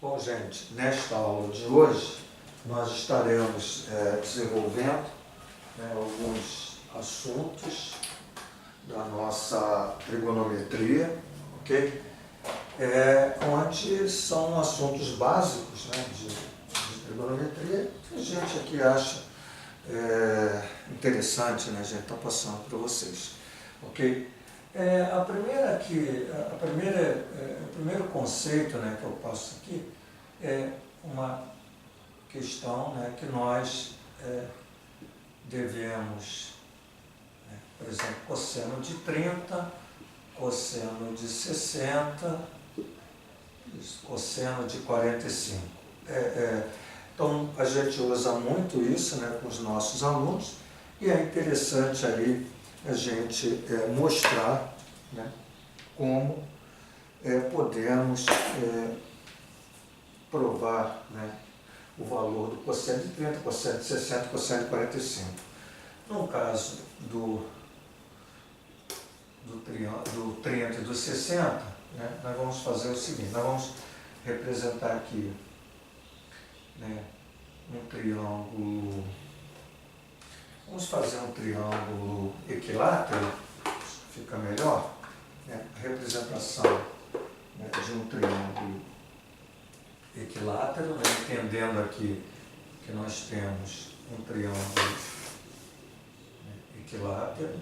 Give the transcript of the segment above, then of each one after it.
Bom, gente, nesta aula de hoje nós estaremos desenvolvendo alguns assuntos da nossa trigonometria, ok? Onde são assuntos básicos de trigonometria que a gente aqui acha interessante, né? A gente está passando para vocês, ok? O primeiro conceito, né, que eu passo aqui é uma questão, né, que nós devemos, né, por exemplo, cosseno de 30, cosseno de 60, cosseno de 45. Então, a gente usa muito isso, né, com os nossos alunos, e é interessante aí a gente mostrar, né, como podemos provar, né, o valor do cosseno de 30, cosseno de 60, cosseno de 45. No caso do 30 e do 60, né, nós vamos fazer o seguinte: nós vamos representar aqui, né, um triângulo. Vamos fazer um triângulo equilátero, fica melhor, né? A representação, né, de um triângulo equilátero, né, entendendo aqui que nós temos um triângulo, né, equilátero,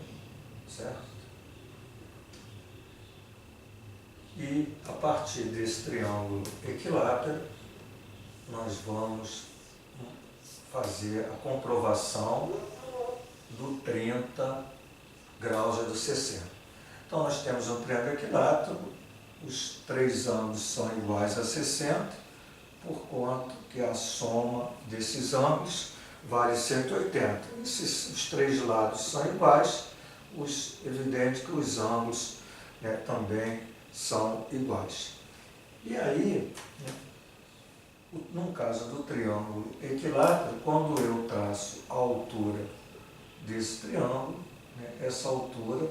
certo? E a partir desse triângulo equilátero, nós vamos fazer a comprovação do 30 graus e do 60. Então, nós temos um triângulo equilátero, os três ângulos são iguais a 60, por conta que a soma desses ângulos vale 180. Os três lados são iguais, evidente que os ângulos, né, também são iguais. E aí, né, no caso do triângulo equilátero, quando eu traço a altura desse triângulo, né, essa altura,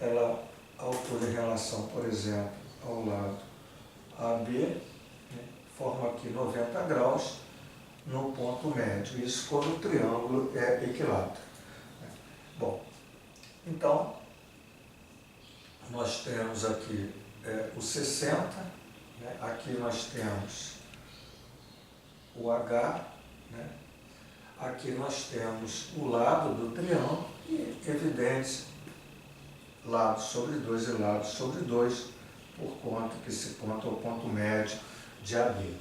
a altura em relação, por exemplo, ao lado AB, né, forma aqui 90 graus no ponto médio. Isso quando o triângulo é equilátero. Bom, então, nós temos aqui o 60, né, aqui nós temos o H, né? Aqui nós temos o lado do triângulo e, evidente, lado sobre 2 e lado sobre 2, por conta que esse ponto é o ponto médio de AB.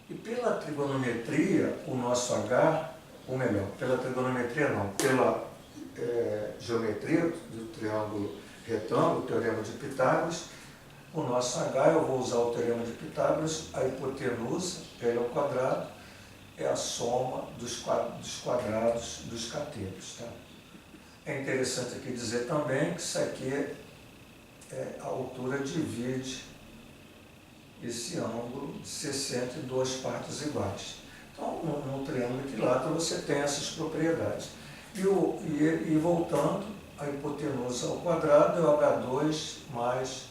E pela trigonometria, o nosso H, ou melhor, pela trigonometria não, pela geometria do triângulo retângulo, o teorema de Pitágoras, o nosso H, eu vou usar o teorema de Pitágoras, a hipotenusa, L ao quadrado, é a soma dos quadrados dos catetos. Tá? É interessante aqui dizer também que isso aqui a altura divide esse ângulo de 60 em duas partes iguais. Então, no triângulo equilátero você tem essas propriedades. E voltando, a hipotenusa ao quadrado é o H2 mais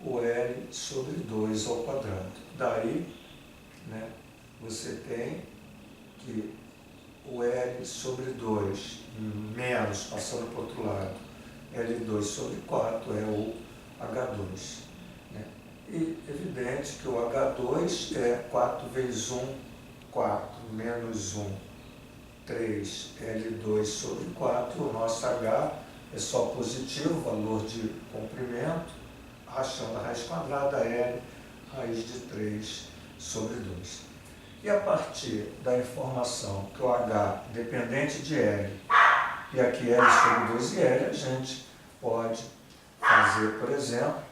o L sobre 2 ao quadrado. Daí, né, você tem que o L sobre 2 menos, passando para o outro lado, L2 sobre 4 é o H2. Né? E evidente que o H2 é 4 vezes 1, 4, menos 1, 3, L2 sobre 4. O nosso H é só positivo, valor de comprimento, rachando a raiz quadrada, L, raiz de 3 sobre 2. E a partir da informação que o H dependente de L, e aqui L sobre 2 e L, a gente pode fazer, por exemplo,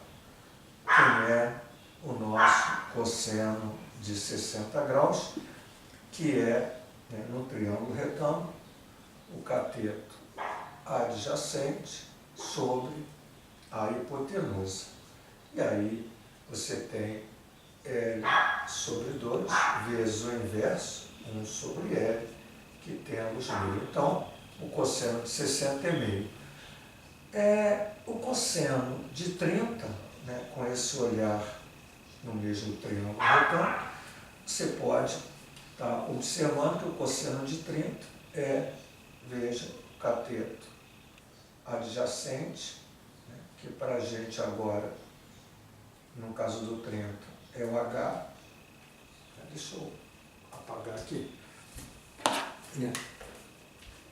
quem é o nosso cosseno de 60 graus, que é, né, no triângulo retângulo, o cateto adjacente sobre a hipotenusa. E aí você tem L sobre 2 vezes o inverso, 1 sobre L, que temos meio. Então, o cosseno de 60 é meio. O cosseno de 30, né, com esse olhar no mesmo triângulo retângulo, você pode estar observando que o cosseno de 30 veja, o cateto adjacente, né, que para a gente agora, no caso do 30, é o H. Deixa eu apagar aqui.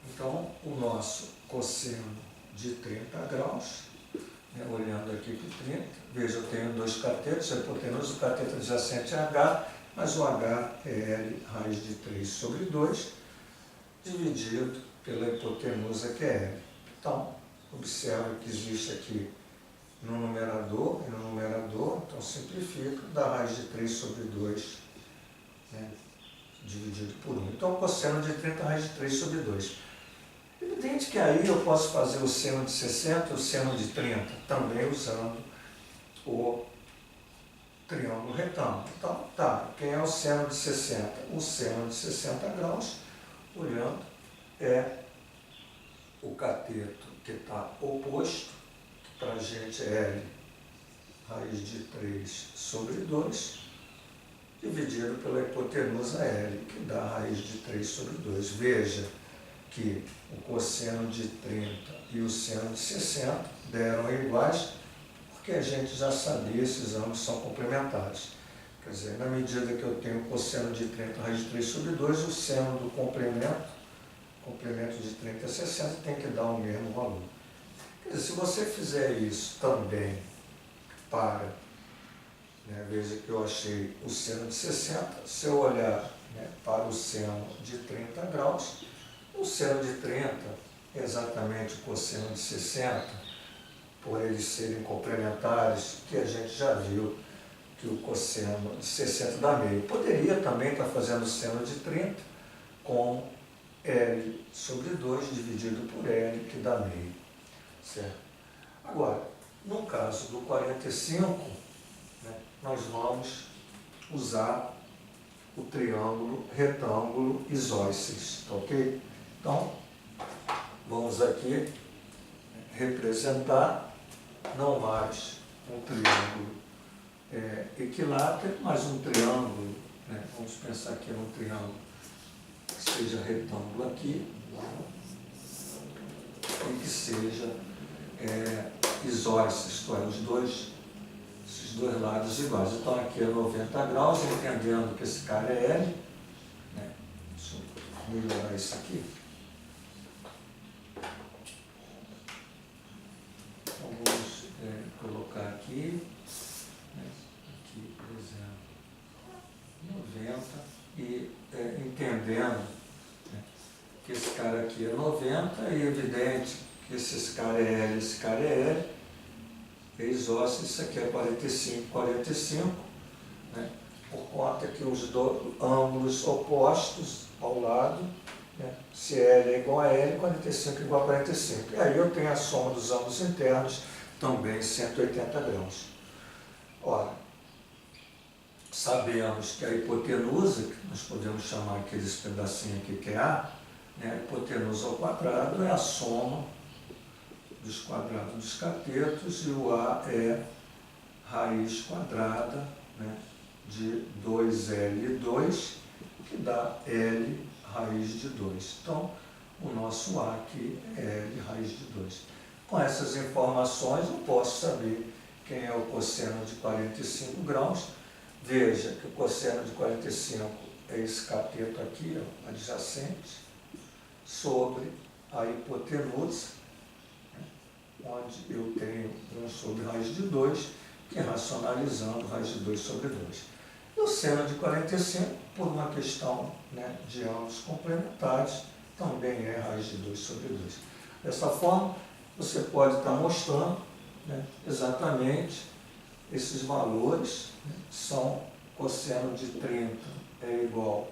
Então, o nosso cosseno de 30 graus, né, olhando aqui para o 30, veja, eu tenho dois catetos, a hipotenusa, o cateto adjacente é H, mas o H é L raiz de 3 sobre 2, dividido pela hipotenusa, que é L. Então, observe que existe aqui no numerador e no numerador, então simplifica, dá raiz de 3 sobre 2, né, dividido por 1. Então, o cosseno de 30 raiz de 3 sobre 2. Evidente que aí eu posso fazer o seno de 60 e o seno de 30, também usando o triângulo retângulo. Então, tá, quem é o seno de 60? O seno de 60 graus, olhando, é o cateto que está oposto, que para a gente é L raiz de 3 sobre 2, dividido pela hipotenusa L, que dá raiz de 3 sobre 2. Veja que o cosseno de 30 e o seno de 60 deram iguais, porque a gente já sabia, esses ângulos são complementares. Quer dizer, na medida que eu tenho o cosseno de 30 raiz de 3 sobre 2, o seno do complemento de 30 a 60 tem que dar o mesmo valor. Quer dizer, se você fizer isso também para, né, veja que eu achei o seno de 60, se eu olhar, né, para o seno de 30 graus, o seno de 30 é exatamente o cosseno de 60, por eles serem complementares, que a gente já viu que o cosseno de 60 dá meio. Poderia também estar fazendo o seno de 30 com L sobre 2 dividido por L, que dá meio. Certo? Agora, no caso do 45, né, nós vamos usar o triângulo retângulo isósceles, tá ok? Então, vamos aqui representar não mais um triângulo equilátero, mas um triângulo, né, vamos pensar aqui num triângulo que seja retângulo aqui e que seja isósceles, isto é, esses dois lados iguais. Então aqui é 90 graus, entendendo que esse cara é L, né? Deixa eu melhorar isso aqui. Então vamos colocar aqui, né? Aqui, por exemplo, 90, e entendendo, né, que esse cara aqui é 90, é evidente que esse cara é L, esse cara é L, é isósceles, isso aqui é 45, 45, né, por conta que os ângulos opostos ao lado, né, se L é igual a L, 45 é igual a 45. E aí eu tenho a soma dos ângulos internos, também 180 graus. Ora, sabemos que a hipotenusa, que nós podemos chamar aqueles pedacinhos aqui que é A, né, a hipotenusa ao quadrado é a soma dos quadrados dos catetos, e o A é raiz quadrada, né, de 2L2, que dá L raiz de 2. Então, o nosso A aqui é L raiz de 2. Com essas informações, eu posso saber quem é o cosseno de 45 graus. Veja que o cosseno de 45 é esse cateto aqui, ó, adjacente, sobre a hipotenusa, onde eu tenho 1 sobre raiz de 2, que é racionalizando raiz de 2 sobre 2. E o seno de 45, por uma questão, né, de ângulos complementares, também é raiz de 2 sobre 2. Dessa forma, você pode estar mostrando, né, exatamente esses valores, né, são cosseno de 30 é igual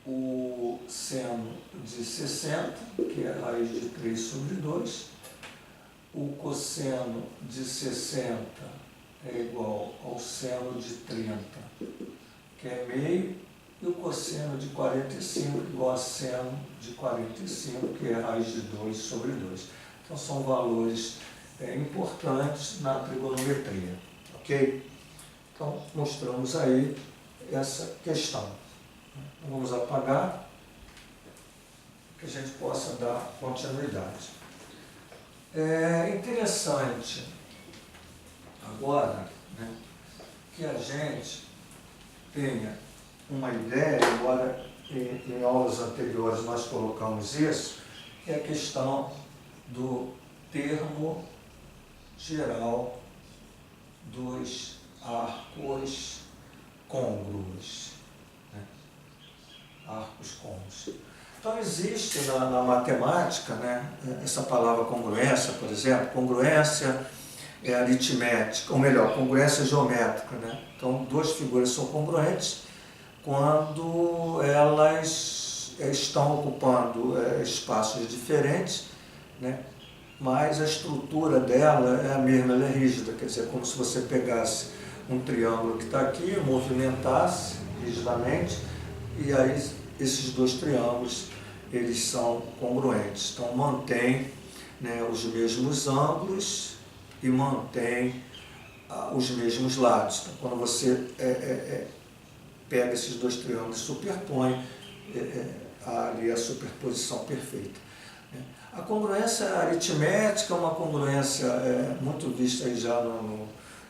o seno de 60, que é raiz de 3 sobre 2, o cosseno de 60 é igual ao seno de 30, que é meio, e o cosseno de 45 igual a seno de 45, que é raiz de 2 sobre 2. Então, são valores importantes na trigonometria, ok? Então, mostramos aí essa questão. Vamos apagar, que a gente possa dar continuidade. É interessante agora, né, que a gente tenha uma ideia, embora em aulas anteriores nós colocamos isso, que é a questão do termo geral dos arcos côngruos. Né? Arcos côngruos. Então existe na matemática, né, essa palavra congruência, por exemplo, congruência é aritmética, ou melhor, congruência geométrica. Né? Então duas figuras são congruentes quando elas estão ocupando espaços diferentes, né? Mas a estrutura dela é a mesma, ela é rígida, quer dizer, como se você pegasse um triângulo que está aqui, movimentasse rigidamente, e aí esses dois triângulos, eles são congruentes. Então mantém, né, os mesmos ângulos e mantém os mesmos lados. Então, quando você pega esses dois triângulos e superpõe, ali a superposição perfeita. A congruência aritmética é uma congruência muito vista aí já no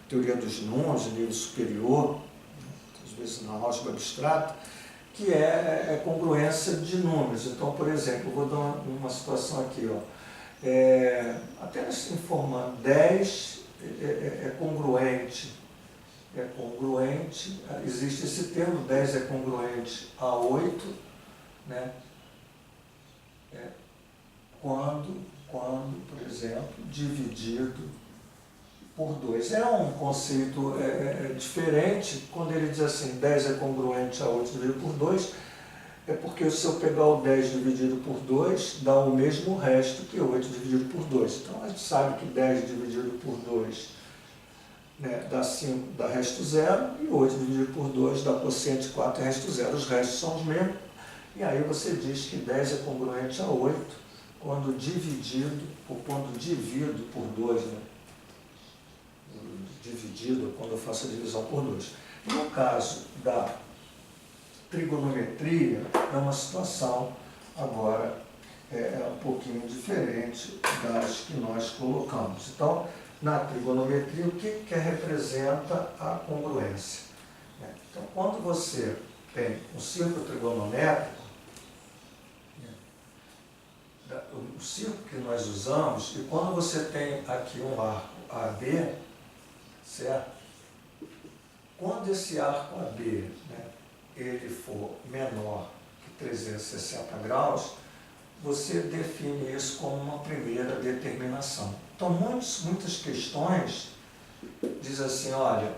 teoria dos números, nível superior, às vezes na álgebra abstrata, que é congruência de números. Então, por exemplo, eu vou dar uma situação aqui, ó. Até se informar, 10 é congruente, existe esse termo, 10 é congruente a 8, né? Quando, por exemplo, dividido por 2. É um conceito diferente, quando ele diz assim, 10 é congruente a 8 dividido por 2, é porque se eu pegar o 10 dividido por 2, dá o mesmo resto que 8 dividido por 2. Então a gente sabe que 10 dividido por 2, né, dá 5, dá resto 0, e 8 dividido por 2 dá quociente 4 e resto 0. Os restos são os mesmos, e aí você diz que 10 é congruente a 8, quando dividido, ou quando divido por 2, né? Dividido, quando eu faço a divisão por 2. No caso da trigonometria, é uma situação agora um pouquinho diferente das que nós colocamos. Então, na trigonometria, o que representa a congruência? Então, quando você tem um círculo trigonométrico, o círculo que nós usamos, e quando você tem aqui um arco AB, certo? Quando esse arco AB, né, ele for menor que 360 graus, você define isso como uma primeira determinação. Então, muitas questões dizem assim, olha,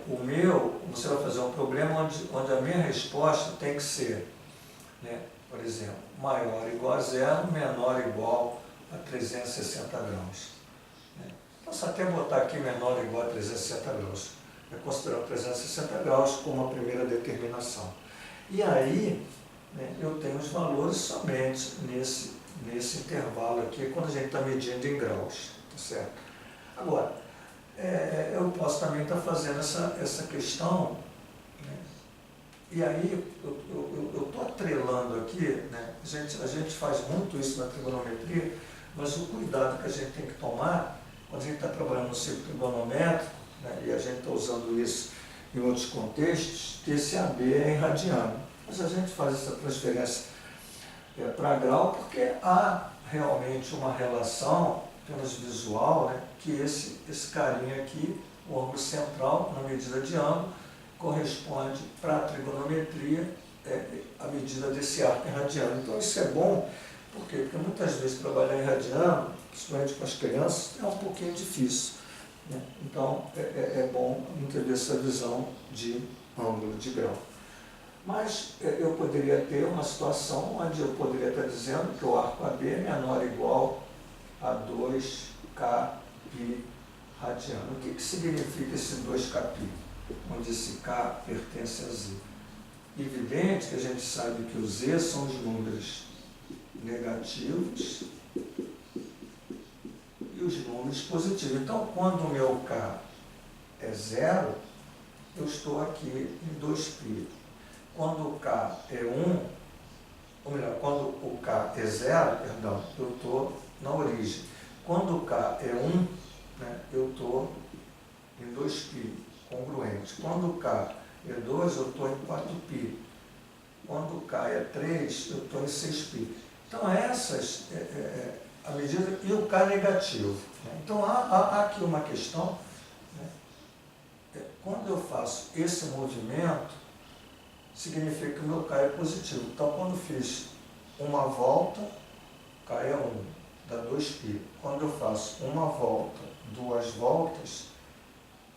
você vai fazer um problema onde a minha resposta tem que ser, né, por exemplo, maior ou igual a 0, menor ou igual a 360 graus. Posso até botar aqui menor ou igual a 360 graus. Eu considero 360 graus como a primeira determinação. E aí, né, eu tenho os valores somente nesse intervalo aqui, quando a gente está medindo em graus. Tá certo? Agora, eu posso também estar fazendo essa questão, né? E aí, eu estou atrelando aqui, né? A gente faz muito isso na trigonometria, mas o cuidado que a gente tem que tomar, quando a gente está trabalhando no círculo trigonométrico, né, e a gente está usando isso em outros contextos, que esse AB é em radiano. Mas a gente faz essa transferência para grau porque há realmente uma relação, apenas visual, né, que esse carinha aqui, o ângulo central, na medida de ângulo, corresponde para a trigonometria a medida desse arco em radiano. Então isso é bom, por quê? Porque muitas vezes trabalhar em radiano, principalmente com as crianças, é um pouquinho difícil, né? Então é bom entender essa visão de ângulo, de grau. Mas eu poderia ter uma situação onde eu poderia estar dizendo que o arco AB é menor ou igual a 2kπ radiano. O que significa esse 2kπ? Onde esse K pertence a Z. Evidente que a gente sabe que os Z são os números negativos e os números positivos. Então, quando o meu K é 0, eu estou aqui em 2π. quando o K é 1, ou melhor, quando o K é 0, perdão, eu estou na origem. Quando o K é 1, né, eu estou em 2π, congruente. Quando o K é 2, eu estou em 4π. Quando o K é 3, eu estou em 6π. Então, essas, a medida, e o K negativo. Né? Então, há aqui uma questão, né? Quando eu faço esse movimento, significa que o meu K é positivo. Então, quando fiz uma volta, K é 1, dá 2π. Quando eu faço uma volta, 2 voltas,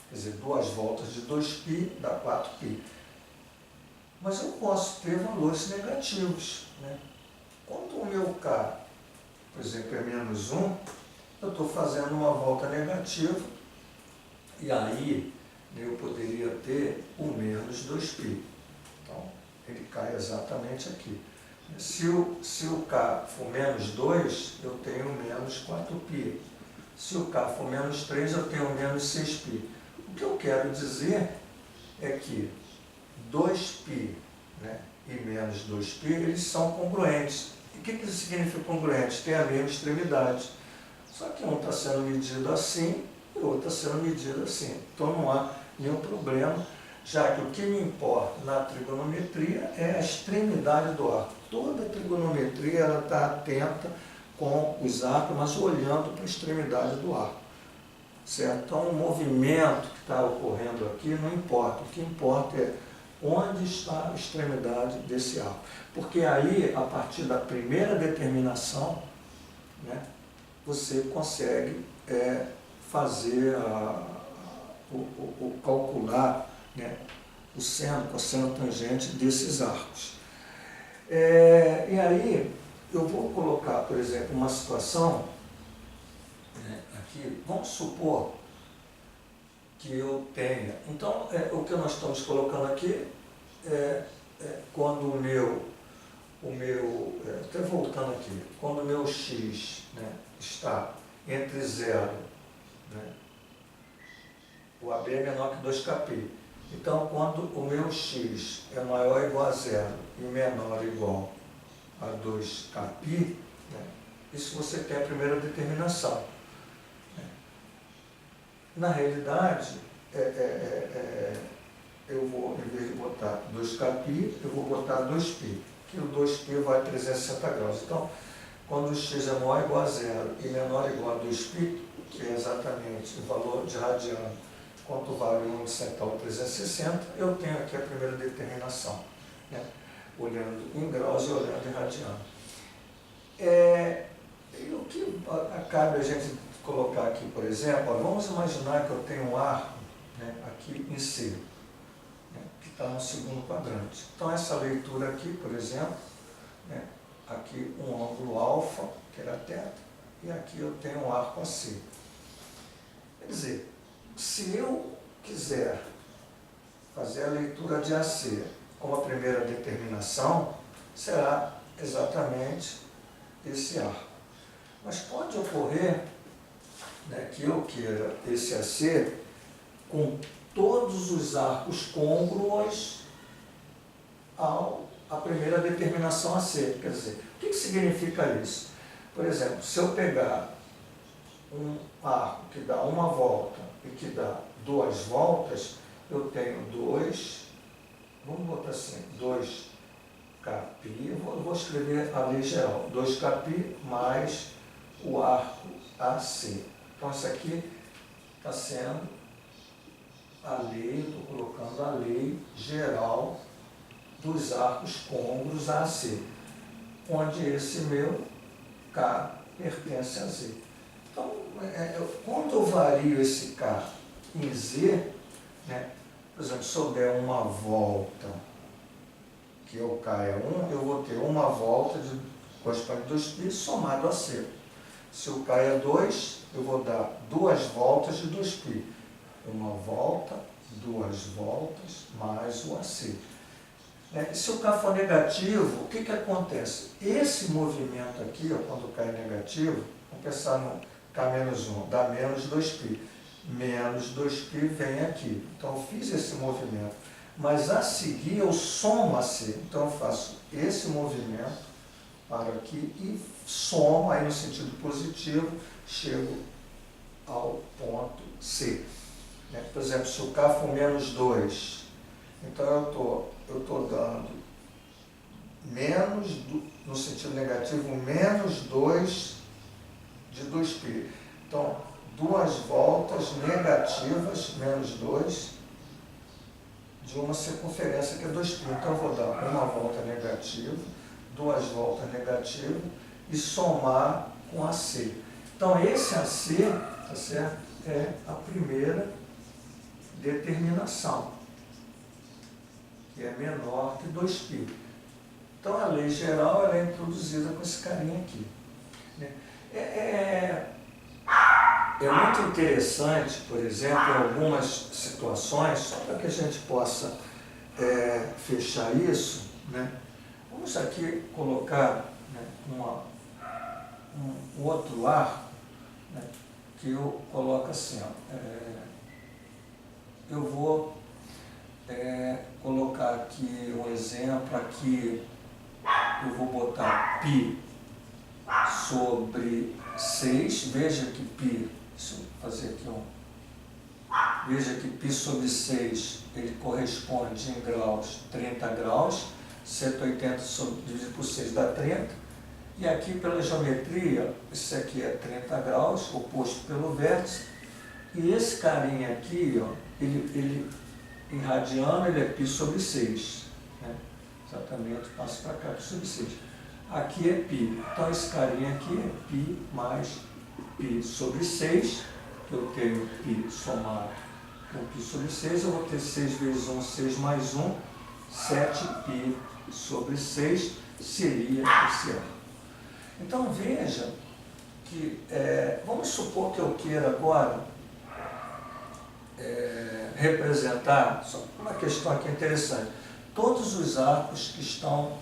quer dizer, 2 voltas de 2π dá 4π. Mas eu posso ter valores negativos. Né? Quando o meu K, por exemplo, é menos 1, eu estou fazendo uma volta negativa, e aí eu poderia ter o menos 2π. Então, ele cai exatamente aqui. Se o K for menos 2, eu tenho menos 4π. Se o K for menos 3, eu tenho menos 6π. O que eu quero dizer é que 2π, né, e menos 2π, eles são congruentes. E o que isso significa congruente? Tem a mesma extremidade. Só que um está sendo medido assim e o outro está sendo medido assim. Então não há nenhum problema, já que o que me importa na trigonometria é a extremidade do arco. Toda a trigonometria ela está atenta com os arcos, mas olhando para a extremidade do arco. Certo? Então o movimento que está ocorrendo aqui não importa. O que importa é onde está a extremidade desse arco. Porque aí, a partir da primeira determinação, né, você consegue fazer calcular, né, o seno, cosseno, tangente desses arcos. E aí, eu vou colocar, por exemplo, uma situação, né, aqui, vamos supor que eu tenha. Então, o que nós estamos colocando aqui quando o meu até voltando aqui, quando o meu x, né, está entre 0, né, o AB é menor que 2kπ. Então, quando o meu x é maior ou igual a 0 e menor ou igual a 2kπ, né, isso você tem a primeira determinação. Na realidade, eu vou, em vez de botar 2kπ, eu vou botar 2π, que o 2π vai a 360 graus. Então, quando o x é maior ou igual a 0 e menor ou igual a 2π, que é exatamente o valor de radiano, quanto vale o ângulo central 360, eu tenho aqui a primeira determinação, né? Olhando em graus e olhando em radiano. E o que cabe a gente colocar aqui, por exemplo, vamos imaginar que eu tenho um arco, né, aqui em C, né, que está no segundo quadrante. Então, essa leitura aqui, por exemplo, né, aqui um ângulo alfa, que era θ, e aqui eu tenho um arco AC. Quer dizer, se eu quiser fazer a leitura de AC como a primeira determinação, será exatamente esse arco. Mas pode ocorrer, né, que eu queira esse AC com todos os arcos côngruos à primeira determinação AC. Quer dizer, o que significa isso? Por exemplo, se eu pegar um arco que dá uma volta e que dá 2 voltas, eu tenho 2, vamos botar assim, 2kπ, eu vou escrever a lei geral, 2kπ mais o arco AC. Então, isso aqui está sendo a lei, estou colocando a lei geral dos arcos côngruos AC, onde esse meu K pertence a Z. Então, quando eu vario esse K em Z, né, por exemplo, se eu der uma volta, que o K é 1, eu vou ter uma volta de correspondente a 2π somado a C. Se o K é 2, eu vou dar 2 voltas de 2π. Uma volta, 2 voltas, mais o AC. E se o K for negativo, o que acontece? Esse movimento aqui, quando o K é negativo, vamos pensar no K-1, dá menos 2π. Menos 2π vem aqui. Então, eu fiz esse movimento. Mas a seguir eu somo a C. Então eu faço esse movimento, paro aqui e somo, aí no sentido positivo, chego ao ponto C. Por exemplo, se o K for menos 2, então eu estou dando menos, no sentido negativo, menos 2 de 2π. Então, duas voltas negativas, menos 2, de uma circunferência que é 2π. Então, eu vou dar uma volta negativa, duas voltas negativas e somar com AC. Então, esse AC, tá certo? É a primeira determinação, que é menor que 2π. Então, a lei geral ela é introduzida com esse carinha aqui. É muito interessante, por exemplo, em algumas situações, só para que a gente possa fechar isso, né? Vamos aqui colocar, né, um outro arco, né, que eu coloco assim, ó, eu vou colocar aqui um exemplo, aqui eu vou botar π sobre 6, veja que π, deixa eu fazer aqui veja que π sobre 6, ele corresponde em graus 30 graus, 180 dividido por 6 dá 30, e aqui pela geometria, esse aqui é 30 graus, oposto pelo vértice, e esse carinha aqui, ó, ele em radiano, ele é π sobre 6, né? Exatamente, passo para cá, π sobre 6. Aqui é π, então esse carinha aqui é π mais π sobre 6, eu tenho π somado com π sobre 6, eu vou ter 6 vezes 1, 6 mais 1, 7π sobre 6 seria esse arco. Então veja que, vamos supor que eu queira agora representar, só uma questão aqui interessante, todos os arcos que estão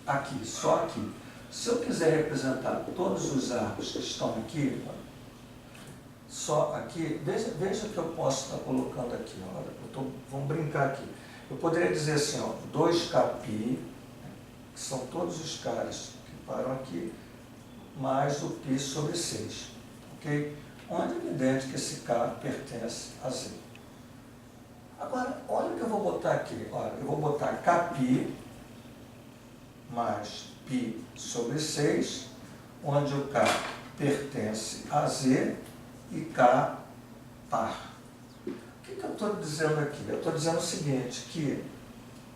aqui, só aqui. Se eu quiser representar todos os arcos que estão aqui, só aqui, veja que eu posso estar colocando aqui, olha, vamos brincar aqui. Eu poderia dizer assim, ó, 2kπ, que são todos os caras que param aqui, mais o π sobre 6, ok? Onde é evidente que esse K pertence a Z. Agora, olha o que eu vou botar aqui, olha, eu vou botar kπ mais π sobre 6, onde o K pertence a Z e K par. O que eu estou dizendo aqui? Eu estou dizendo o seguinte, que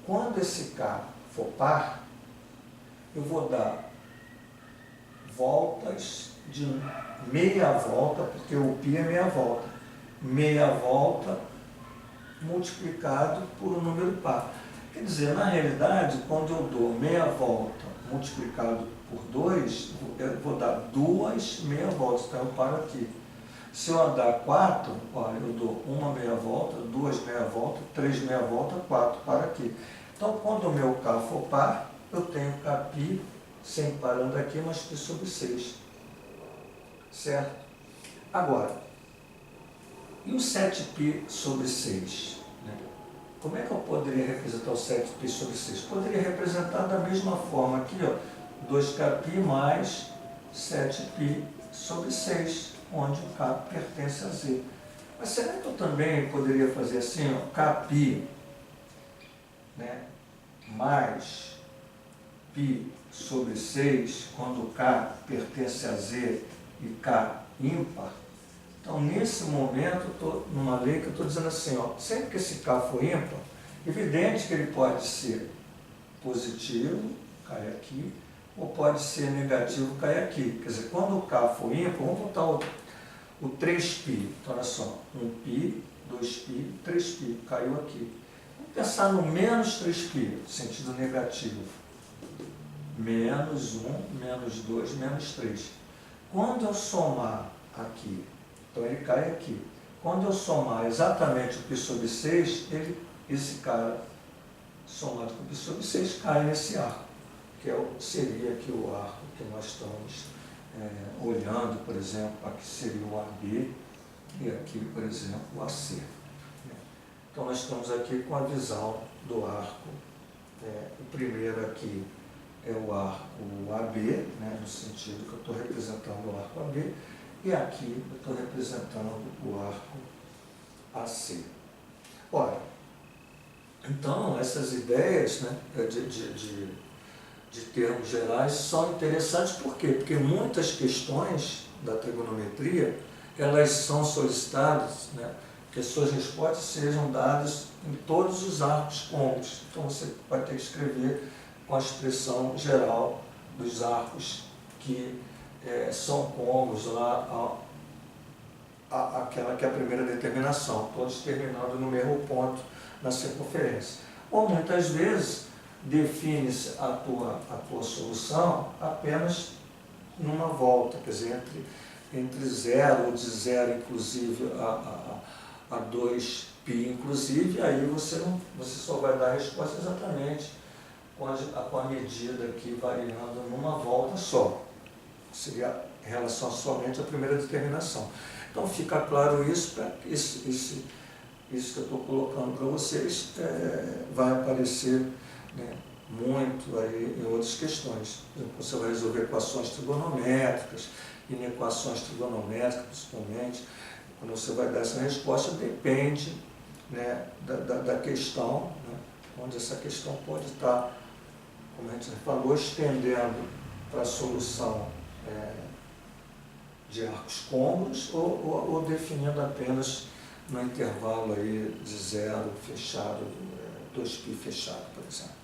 quando esse K for par, eu vou dar voltas de meia volta, porque o π é meia volta. Meia volta multiplicado por um número par. Quer dizer, na realidade, quando eu dou meia volta multiplicado por 2, eu vou dar duas meia voltas, então eu paro aqui. Se eu andar 4, olha, eu dou uma meia volta, duas meia volta, três meia volta, 4, para aqui. Então, quando o meu K for par, eu tenho kπ, sem parando aqui, mas π sobre 6. Certo? Agora, e o 7π sobre 6? Né? Como é que eu poderia representar o 7π sobre 6? Poderia representar da mesma forma aqui, ó, 2kπ mais 7π sobre 6, onde o K pertence a Z. Mas será que eu também poderia fazer assim, ó, kπ, né, mais π sobre 6, quando o K pertence a Z e K ímpar? Então, nesse momento, eu estou numa lei que eu estou dizendo assim, ó, sempre que esse K for ímpar, evidente que ele pode ser positivo, cai aqui, ou pode ser negativo, cai aqui. Quer dizer, quando o K for ímpar, vamos botar o 3π. Então, olha só, 1π, 2π, 3π, caiu aqui. Vamos pensar no menos 3π, sentido negativo. Menos 1, menos 2, menos 3. Quando eu somar aqui, então ele cai aqui. Quando eu somar exatamente o π sobre 6, esse cara, somado com o π sobre 6, cai nesse arco, que seria aqui o arco que nós estamos olhando, por exemplo, aqui seria o AB e aqui, por exemplo, o AC. Então nós estamos aqui com a visão do arco. O primeiro aqui é o arco AB, né, no sentido que eu estou representando o arco AB, e aqui eu estou representando o arco AC. Ora, então essas ideias, né, de termos gerais são interessantes, por quê? Porque muitas questões da trigonometria, elas são solicitadas, né, que as suas respostas sejam dadas em todos os arcos côncavos. Então você vai ter que escrever com a expressão geral dos arcos que são côncavos lá, aquela que é a primeira determinação, todos terminando no mesmo ponto na circunferência. Ou muitas vezes define-se a tua solução apenas numa volta, quer dizer, entre 0 ou de 0 inclusive a 2π inclusive, aí você só vai dar a resposta exatamente com a medida aqui variando numa volta só. Seria em relação somente à primeira determinação. Então fica claro isso, isso que eu estou colocando para vocês vai aparecer, né, muito aí em outras questões. Você vai resolver equações trigonométricas, inequações trigonométricas principalmente. Quando você vai dar essa resposta, depende, né, da questão, né, onde essa questão pode estar, como a gente falou, estendendo para a solução de arcos côncavos ou definindo apenas no intervalo aí de 0 fechado, 2π fechado, por exemplo.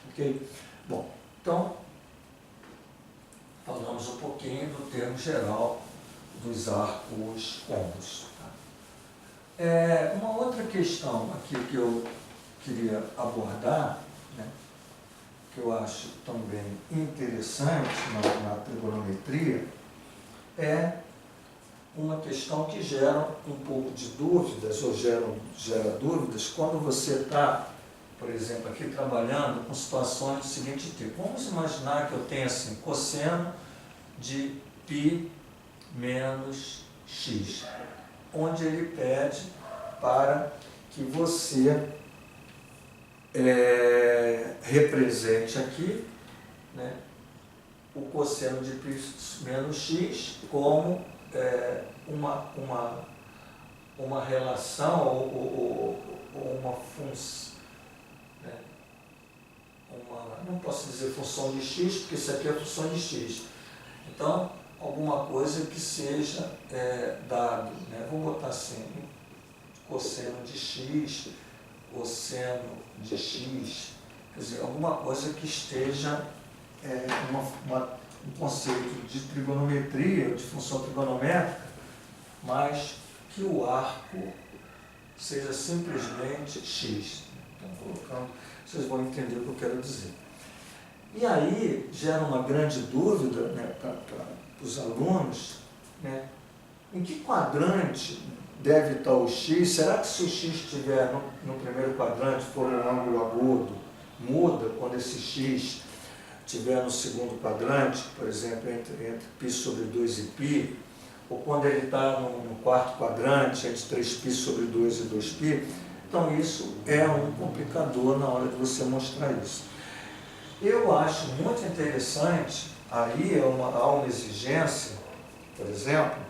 Ok? Bom, então, falamos um pouquinho do termo geral dos arcos côncavos. Tá? Uma outra questão aqui que eu queria abordar, né, que eu acho também interessante na trigonometria, é uma questão que gera um pouco de dúvidas, ou gera dúvidas, quando você está, por exemplo, aqui trabalhando com situações do seguinte tipo. Vamos imaginar que eu tenho assim, cosseno de π menos x, onde ele pede para que você represente aqui, né, o cosseno de π menos x como uma relação ou uma função, né, não posso dizer função de x, porque isso aqui é função de x. Então, alguma coisa que seja dado, né? Vou botar assim, cosseno de x, cosseno de x, quer dizer, alguma coisa que esteja um conceito de trigonometria, de função trigonométrica, mas que o arco seja simplesmente x. Então, colocando, vocês vão entender o que eu quero dizer. E aí gera uma grande dúvida, né, para os alunos, né, em que quadrante deve estar o x? Será que se o x estiver no primeiro quadrante, for um ângulo agudo, muda quando esse x estiver no segundo quadrante, por exemplo, entre π sobre 2 e π, ou quando ele está no quarto quadrante, entre 3π sobre 2 e 2π? Então isso é um complicador na hora de você mostrar isso. Eu acho muito interessante, aí há uma exigência, por exemplo,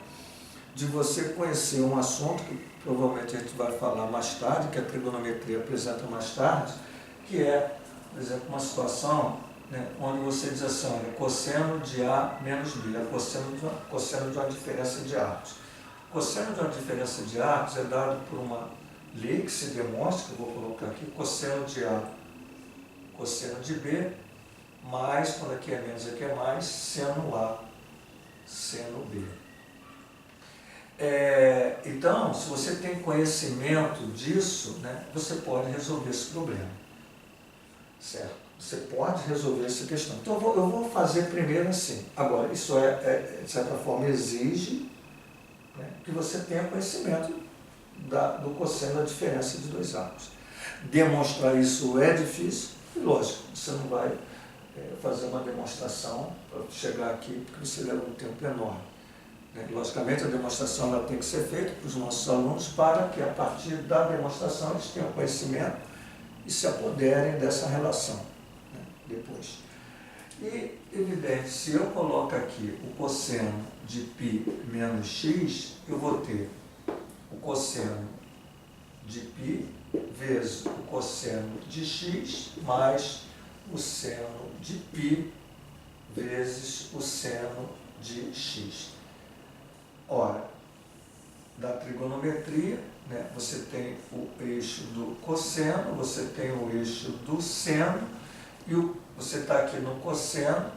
de você conhecer um assunto que provavelmente a gente vai falar mais tarde, que a trigonometria apresenta mais tarde, que é, por exemplo, uma situação, né, onde você diz assim, olha, cosseno de A menos B, é cosseno de uma diferença de arcos. Cosseno de uma diferença de arcos é dado por uma lei que se demonstra, que eu vou colocar aqui, cosseno de A, cosseno de B, mais, quando aqui é menos, aqui é mais, seno A, seno B. Então, se você tem conhecimento disso, né, você pode resolver esse problema. Certo? Você pode resolver essa questão. Então, eu vou fazer primeiro assim. Agora, isso de certa forma, exige, né, que você tenha conhecimento do cosseno da diferença de dois arcos. Demonstrar isso é difícil, e lógico, você não vai fazer uma demonstração para chegar aqui, porque você leva um tempo enorme. né? Logicamente, a demonstração ela tem que ser feita para os nossos alunos para que, a partir da demonstração, eles tenham conhecimento e se apoderem dessa relação, né? Depois. E, evidente, se eu coloco aqui o cosseno de π menos x, eu vou ter o cosseno de π vezes o cosseno de x mais o seno de π vezes o seno de x. Ora, da trigonometria, né, você tem o eixo do cosseno, você tem o eixo do seno, e você está aqui no cosseno,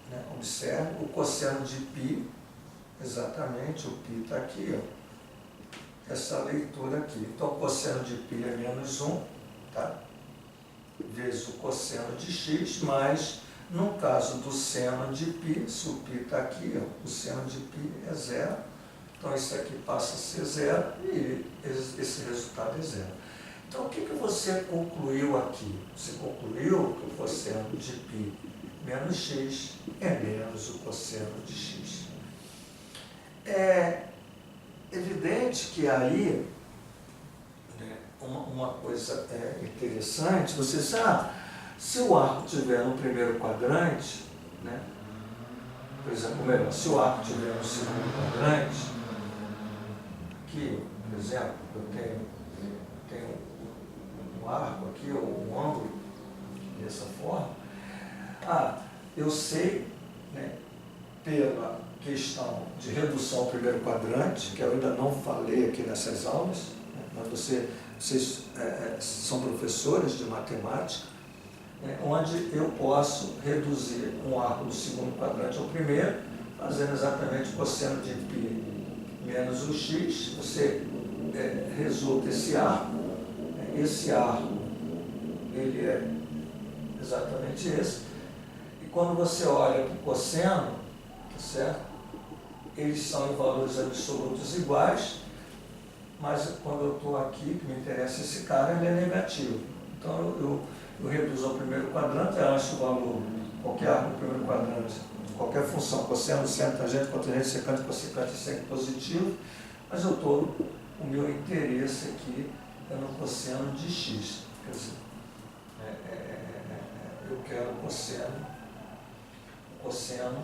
né, observe, o cosseno de π, exatamente, o π está aqui, ó, essa leitura aqui. Então, o cosseno de π é menos 1, tá? Vezes o cosseno de x, mais, no caso do seno de π, se o π está aqui, ó, o seno de π é 0, então isso aqui passa a ser 0 e esse resultado é 0. Então, o que você concluiu aqui? Você concluiu que o cosseno de π menos x é menos o cosseno de x. É evidente que aí, né, uma coisa interessante, você sabe, se o arco estiver no primeiro quadrante, né, por exemplo, melhor, se o arco estiver no segundo quadrante, aqui, por exemplo, eu tenho um arco aqui, ou um ângulo, dessa forma, eu sei, né, pela questão de redução ao primeiro quadrante, que eu ainda não falei aqui nessas aulas, né, mas vocês são professores de matemática, né, onde eu posso reduzir um arco do segundo quadrante ao primeiro, fazendo exatamente o cosseno de π menos o x, você resulta esse arco, né, esse arco, ele é exatamente esse, e quando você olha para o cosseno, tá certo? Eles são em valores absolutos iguais, mas quando eu estou aqui, que me interessa esse cara, ele é negativo. Então eu reduzo ao primeiro quadrante, eu acho o valor, qualquer arco no primeiro quadrante, qualquer função, cosseno, seno, tangente, cotangente, secante, cossecante é sempre positivo, mas o meu interesse aqui é no cosseno de x. Quer dizer, eu quero o cosseno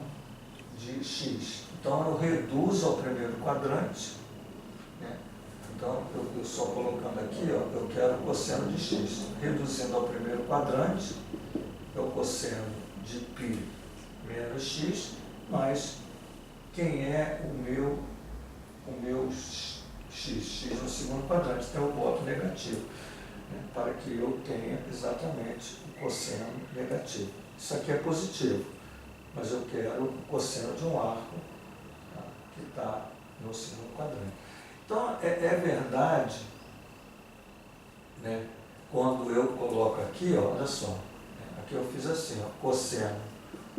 de x. Então, eu reduzo ao primeiro quadrante, né? Então, eu só colocando aqui, ó, eu quero o cosseno de x. Reduzindo ao primeiro quadrante, é o cosseno de π menos x, mais quem é o meu x? X no segundo quadrante. Então, eu boto negativo, né, para que eu tenha exatamente o cosseno negativo. Isso aqui é positivo, mas eu quero o cosseno de um arco, tá, que está no segundo quadrante. Então, é verdade, né, quando eu coloco aqui, ó, olha só, aqui eu fiz assim, ó, cosseno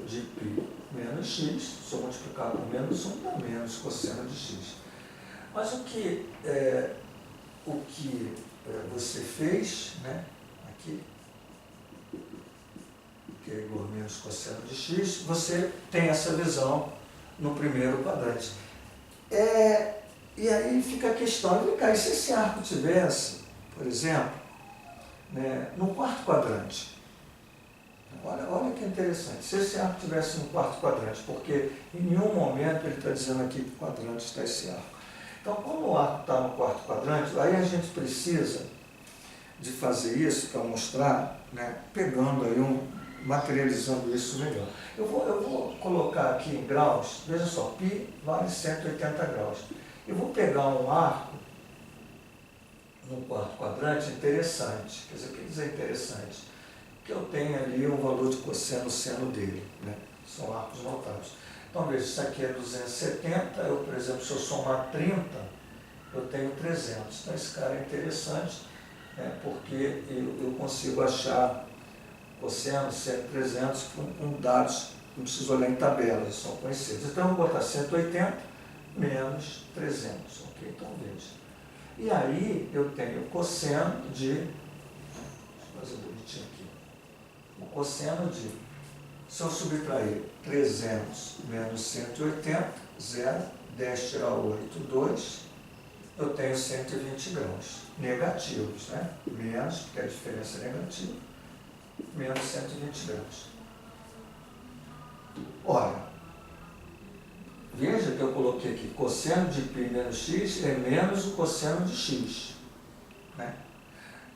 de π menos x, se eu multiplicar por menos 1, dá menos cosseno de x. Mas o que você fez, né, aqui, que é igual a menos cosseno de x, você tem essa visão no primeiro quadrante. E aí fica a questão, e se esse arco tivesse, por exemplo, né, no quarto quadrante? Olha que interessante, se esse arco tivesse no quarto quadrante, porque em nenhum momento ele está dizendo aqui que quadrante está esse arco. Então, como o arco está no quarto quadrante, aí a gente precisa de fazer isso para mostrar, né, pegando aí materializando isso melhor. Eu vou colocar aqui em graus, veja só, π vale 180 graus. Eu vou pegar um arco no quarto quadrante interessante. Quer dizer, o que dizer interessante? Que eu tenho ali o valor de cosseno seno dele, né? São arcos notáveis. Então, veja, isso aqui é 270, eu, por exemplo, se eu somar 30, eu tenho 300. Então, esse cara é interessante, né, porque eu consigo achar cosseno, seno, 300 com dados, não preciso olhar em tabelas, são conhecidos. Então, eu vou botar 180 menos 300, ok? Então, veja. E aí, eu tenho o cosseno de, deixa eu fazer bonitinho aqui, o cosseno de, se eu subtrair 300 menos 180, 0, 10 tirar 8, 2, eu tenho 120 graus negativos, né? Menos, porque a diferença é negativa, menos 120 graus. Ora, veja que eu coloquei aqui, cosseno de π menos x é menos o cosseno de x, né?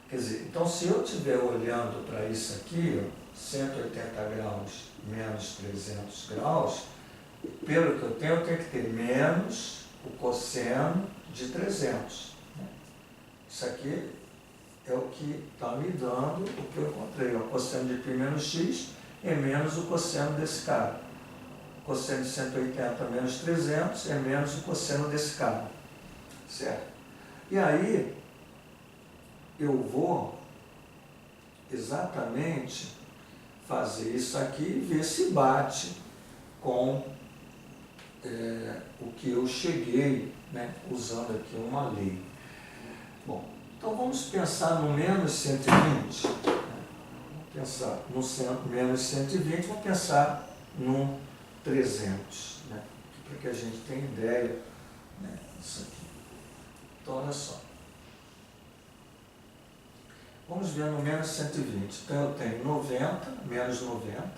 Quer dizer, então se eu estiver olhando para isso aqui, ó, 180 graus menos 300 graus, pelo que eu tenho que ter menos o cosseno de 300. Né? Isso aqui é o que está me dando o que eu encontrei. O cosseno de π menos x é menos o cosseno desse cara. O cosseno de 180 menos 300 é menos o cosseno desse cara. Certo? E aí, eu vou exatamente fazer isso aqui e ver se bate com o que eu cheguei, né, usando aqui uma lei. Bom, então vamos pensar no menos 120. Né? Vamos pensar no menos 120, vamos pensar no 300, né? Para que a gente tenha ideia, né, disso aqui. Então, olha só. Vamos ver no menos 120. Então, eu tenho 90, menos 90, tá?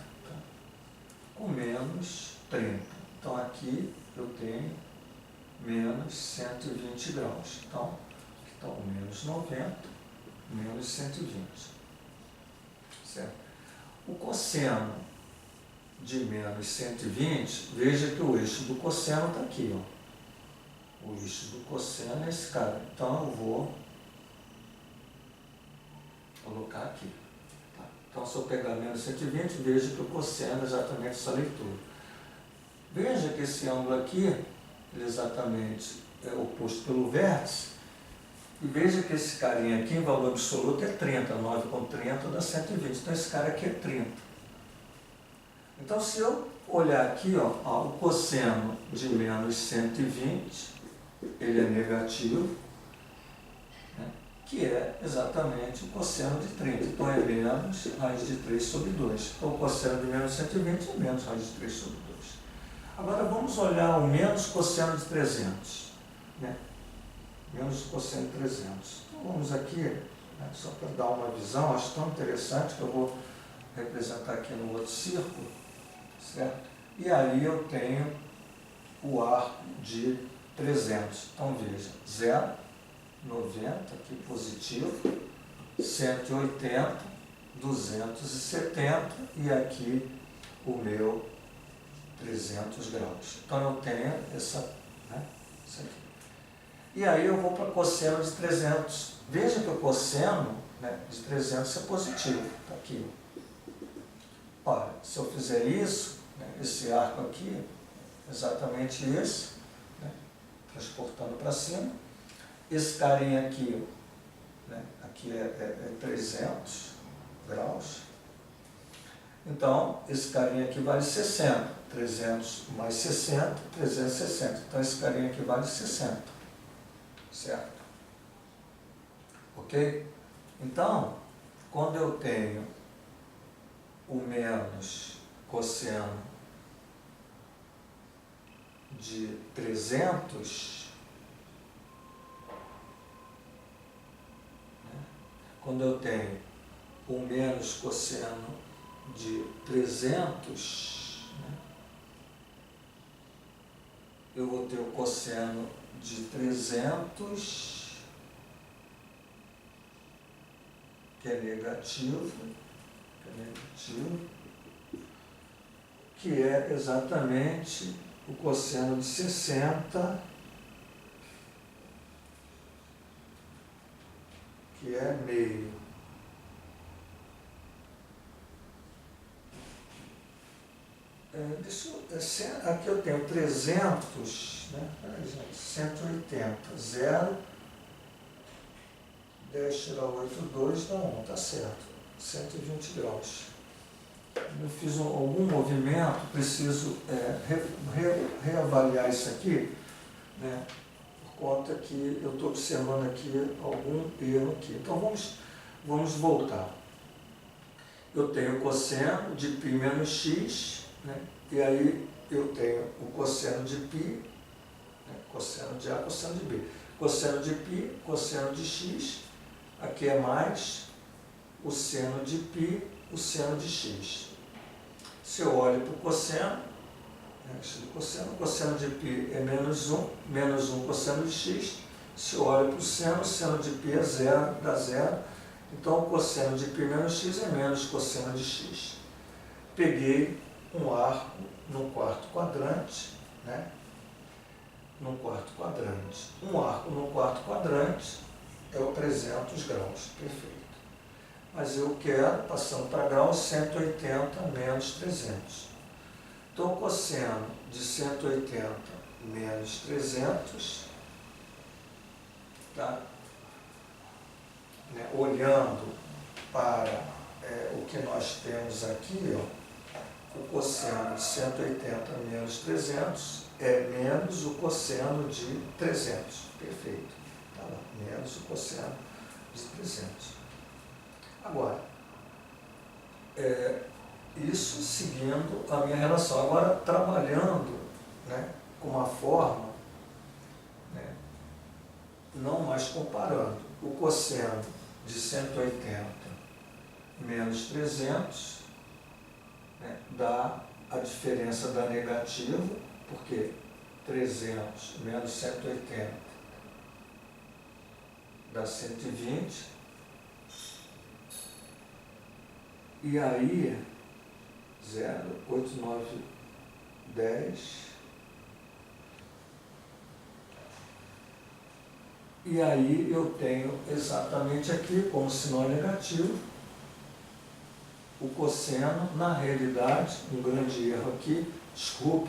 Com menos 30. Então, aqui eu tenho menos 120 graus. Então, aqui está o menos 90, menos 120. Certo? O cosseno de menos 120, veja que o eixo do cosseno está aqui, ó. O eixo do cosseno é esse cara. Então, eu vou colocar aqui. Tá? Então, se eu pegar menos 120, veja que o cosseno é exatamente essa leitura. Veja que esse ângulo aqui, ele exatamente é oposto pelo vértice, e veja que esse carinha aqui, em valor absoluto, é 30. 9 com 30 dá 120. Então, esse cara aqui é 30. Então, se eu olhar aqui, ó, o cosseno de menos 120, ele é negativo, né, que é exatamente o cosseno de 30. Então, é menos raiz de 3 sobre 2. Então, o cosseno de menos 120 é menos raiz de 3 sobre 2. Agora, vamos olhar o menos cosseno de 300. Né? Menos cosseno de 300. Então, vamos aqui, né, só para dar uma visão, acho tão interessante que eu vou representar aqui no outro círculo. Certo? E aí eu tenho o arco de 300. Então, veja, 0, 90, aqui positivo, 180, 270 e aqui o meu 300 graus. Então, eu tenho essa, né, isso aqui. E aí eu vou para cosseno de 300. Veja que o cosseno, né, de 300 é positivo. Está aqui. Ora, se eu fizer isso, né, esse arco aqui, exatamente esse, né, transportando para cima. Esse carinha aqui, né, aqui é 300 graus. Então, esse carinha aqui vale 60. 300 mais 60, 360. Então, esse carinha aqui vale 60. Certo? Ok? Então, quando eu tenho o menos cosseno de 300, né? Quando eu tenho o menos cosseno de 300, né? Eu vou ter o cosseno de 300, que é negativo, que é exatamente o cosseno de 60, que é meio. Aqui eu tenho 300, né? 180, 0, 10 tirar 8, 2, dá 1, tá certo, 120 graus. Eu fiz algum movimento, preciso reavaliar isso aqui, né? Por conta que eu estou observando aqui algum erro aqui. Então vamos voltar. Eu tenho o cosseno de π menos x, né? E aí eu tenho o cosseno de π né? Cosseno de A, cosseno de B. Cosseno de π, cosseno de x, aqui é mais o seno de π, o seno de x. Se eu olho para o cosseno, né, cosseno de π é menos 1 cosseno de x. Se eu olho para o seno de π é zero, dá zero. Então, o cosseno de π menos x é menos cosseno de x. Peguei um arco no quarto quadrante, né? No quarto quadrante. Um arco no quarto quadrante é o 300 graus, perfeito. Mas eu quero, passando para graus, 180 menos 300. Então, o cosseno de 180 menos 300, tá? Né? Olhando para o que nós temos aqui, ó, o cosseno de 180 menos 300 é menos o cosseno de 300. Perfeito. Tá lá, menos o cosseno de 300. Agora, isso seguindo a minha relação. Agora, trabalhando, né, com uma forma, né, não mais comparando. O cosseno de 180 menos 300, né, dá a diferença da negativa, porque 300 menos 180 dá 120. E aí, 0, 8, 9, 10. E aí eu tenho exatamente aqui, como sinal negativo, o cosseno, na realidade, um grande erro aqui, desculpe,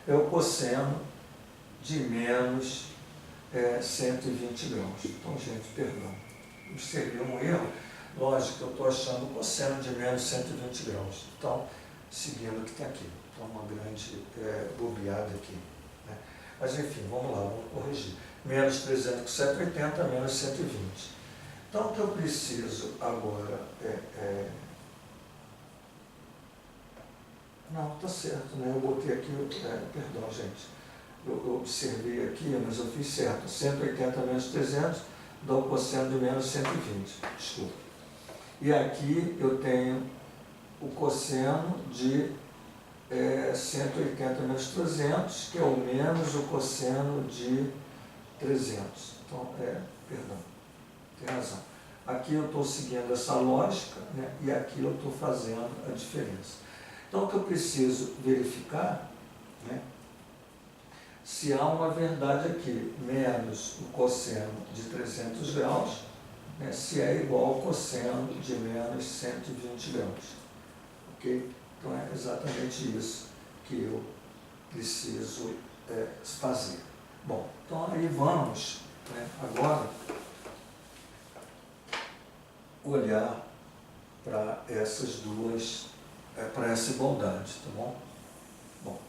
é o cosseno de menos 120 graus. Então, gente, perdão, observei um erro. Lógico que eu estou achando o cosseno de menos 120 graus. Então, seguindo o que está aqui. Então, uma grande bobeada aqui, né? Mas, enfim, vamos lá, vamos corrigir. Menos 300 com 180, menos 120. Então, o que eu preciso agora Não, está certo, né? Eu botei aqui, perdão, gente. Eu observei aqui, mas eu fiz certo. 180 menos 300 dá o cosseno de menos 120. Desculpa. E aqui eu tenho o cosseno de 180 menos 300, que é o menos o cosseno de 300. Então, perdão, tem razão. Aqui eu estou seguindo essa lógica, né, e aqui eu estou fazendo a diferença. Então, o que eu preciso verificar, né, se há uma verdade aqui, menos o cosseno de 300 graus, né, se é igual ao cosseno de menos 120 graus. Ok? Então, é exatamente isso que eu preciso fazer. Bom, então aí vamos, né, agora olhar para essas duas, para essa igualdade, tá bom? Bom,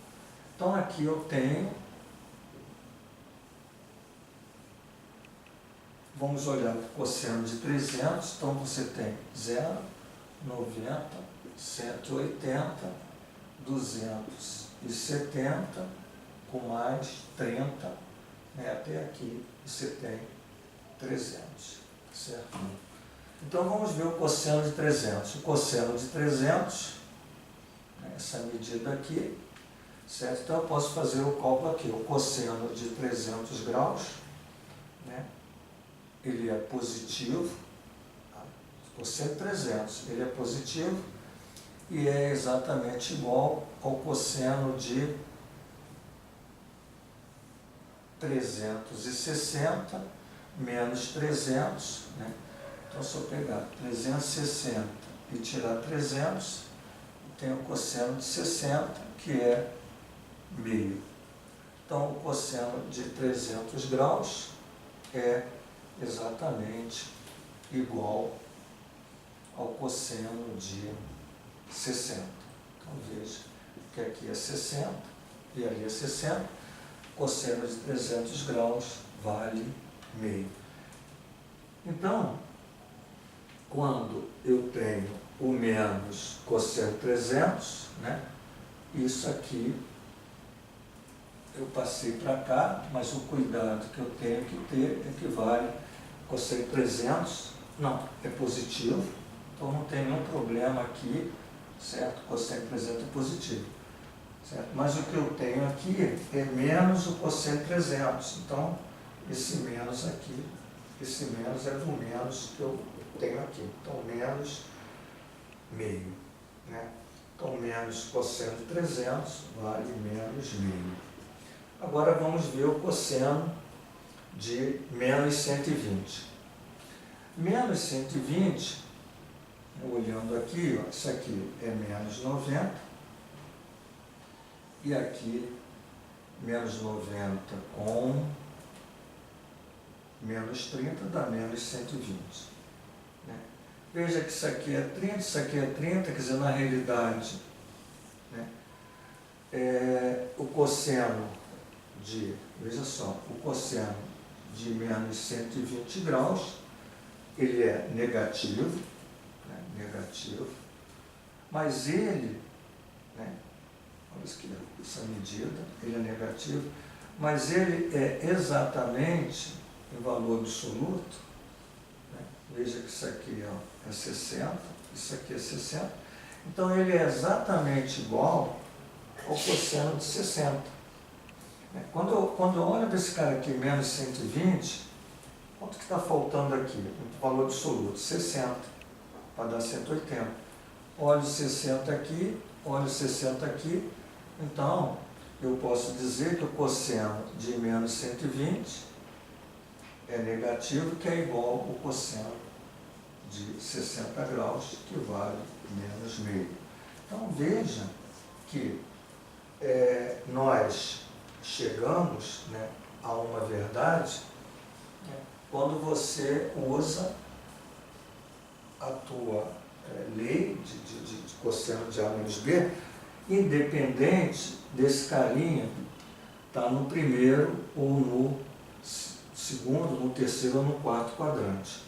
então aqui eu tenho, vamos olhar para o cosseno de 300, então você tem 0, 90, 180, 270, com mais 30, né, até aqui você tem 300, certo? Então vamos ver o cosseno de 300. O cosseno de 300, né, essa medida aqui, certo? Então eu posso fazer o cálculo aqui. O cosseno de 300 graus, né, ele é positivo, tá? O cosseno de 300, ele é positivo e é exatamente igual ao cosseno de 360 menos 300, né? Então, se eu pegar 360 e tirar 300, eu tenho o cosseno de 60, que é meio. Então, o cosseno de 300 graus é exatamente igual ao cosseno de 60. Então, veja que aqui é 60 e ali é 60. Cosseno de 300 graus vale meio. Então, quando eu tenho o menos cosseno 300, né, isso aqui eu passei para cá, mas o cuidado que eu tenho que ter equivale cosseno 300, não, é positivo, então não tem nenhum problema aqui, certo? Cosseno 300 é positivo, certo? Mas o que eu tenho aqui é menos o cosseno 300, então esse menos aqui, esse menos é do menos que eu tenho aqui, então menos meio, né? Então menos cosseno de 300 vale menos meio. Agora vamos ver o cosseno de menos 120. Menos 120, olhando aqui, ó, isso aqui é menos 90, e aqui menos 90 com menos 30 dá menos 120. Né? Veja que isso aqui é 30, isso aqui é 30, quer dizer, na realidade, né, o cosseno de, veja só, o cosseno de menos 120 graus, ele é negativo, né, negativo, mas ele, né, olha essa medida, ele é negativo, mas ele é exatamente em valor absoluto, né, veja que isso aqui ó, é 60, isso aqui é 60, então ele é exatamente igual ao cosseno de 60. Quando eu olho para esse cara aqui, menos 120, quanto que está faltando aqui? O valor absoluto, 60, para dar 180. Olho 60 aqui, olho 60 aqui, então eu posso dizer que o cosseno de menos 120 é negativo, que é igual ao cosseno de 60 graus, que vale menos meio. Então veja que nós chegamos, né, a uma verdade, né, quando você usa a tua lei de cosseno de A menos B, independente desse carinha estar no primeiro ou no segundo, no terceiro ou no quarto quadrante.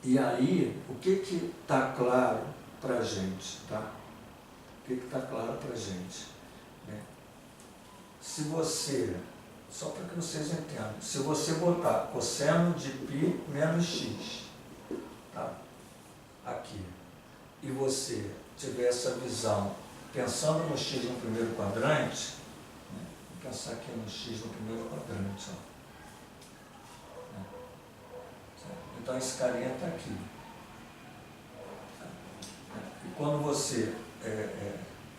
E aí, o que está claro para a gente? Tá? O que está claro para a gente? Se você, só para que vocês entendam, se você botar cosseno de π menos x, tá, aqui, e você tiver essa visão, pensando no x no primeiro quadrante, né, vou pensar aqui no x no primeiro quadrante, ó, né, então esse carinha está aqui. E quando você,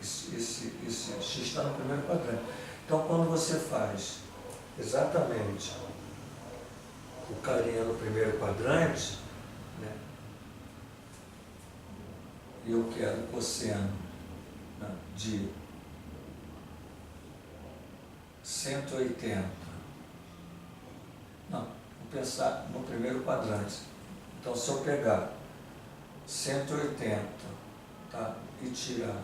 esse x está no primeiro quadrante. Então, quando você faz exatamente o carinha no primeiro quadrante, né, e eu quero cosseno, né, de 180, não, vou pensar no primeiro quadrante. Então, se eu pegar 180, tá, e tirar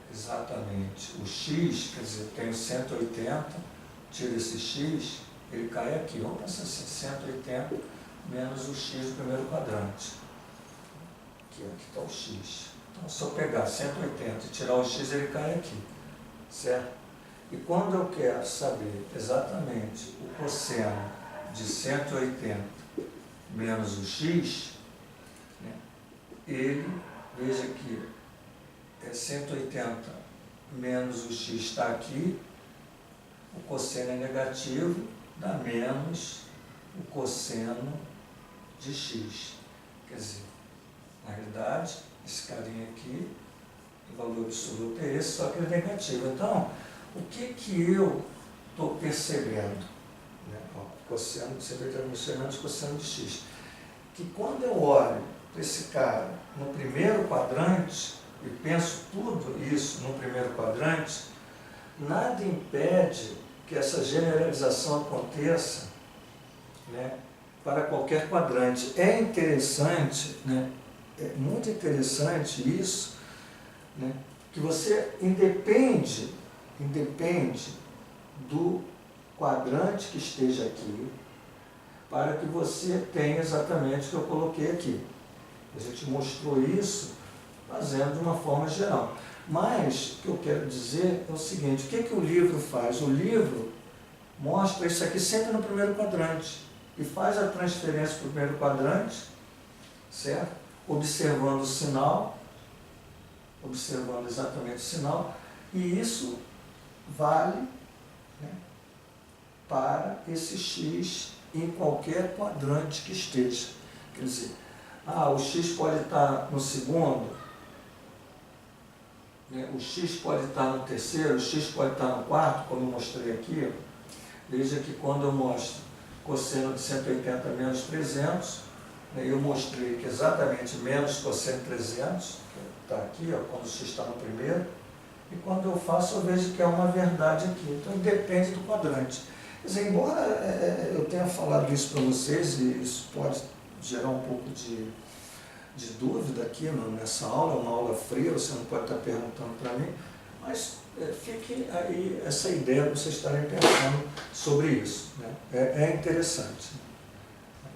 exatamente o x, quer dizer, tenho 180, tiro esse x, ele cai aqui. Vamos pensar assim, 180 menos o x do primeiro quadrante. Aqui está o x. Então, se eu pegar 180 e tirar o x, ele cai aqui, certo? E quando eu quero saber exatamente o cosseno de 180 menos o x, né, ele, veja que 180 menos o x está aqui, o cosseno é negativo, dá menos o cosseno de x. Quer dizer, na realidade, esse carinha aqui, o valor absoluto é esse, só que ele é negativo. Então, o que eu estou percebendo? Né? Ó, cosseno de 180 menos cosseno de x. Que quando eu olho para esse cara no primeiro quadrante, e penso tudo isso no primeiro quadrante, nada impede que essa generalização aconteça, né, para qualquer quadrante. É interessante, né, é muito interessante isso, né, que você independe do quadrante que esteja aqui, para que você tenha exatamente o que eu coloquei aqui. A gente mostrou isso fazendo de uma forma geral. Mas o que eu quero dizer é o seguinte, o que o livro faz? O livro mostra isso aqui sempre no primeiro quadrante e faz a transferência para o primeiro quadrante, certo? Observando o sinal, observando exatamente o sinal, e isso vale, né, para esse x em qualquer quadrante que esteja. Quer dizer, o x pode estar no segundo, né, o x pode estar no terceiro, o x pode estar no quarto, como eu mostrei aqui. Veja que quando eu mostro cosseno de 180 menos 300, né, eu mostrei que exatamente menos cosseno de 300, que está aqui, ó, quando o x está no primeiro, e quando eu faço eu vejo que é uma verdade aqui. Então depende do quadrante. Quer dizer, embora eu tenha falado isso para vocês, e isso pode gerar um pouco de dúvida aqui nessa aula, é uma aula fria, você não pode estar perguntando para mim, mas fique aí essa ideia de vocês estarem pensando sobre isso, né? É interessante.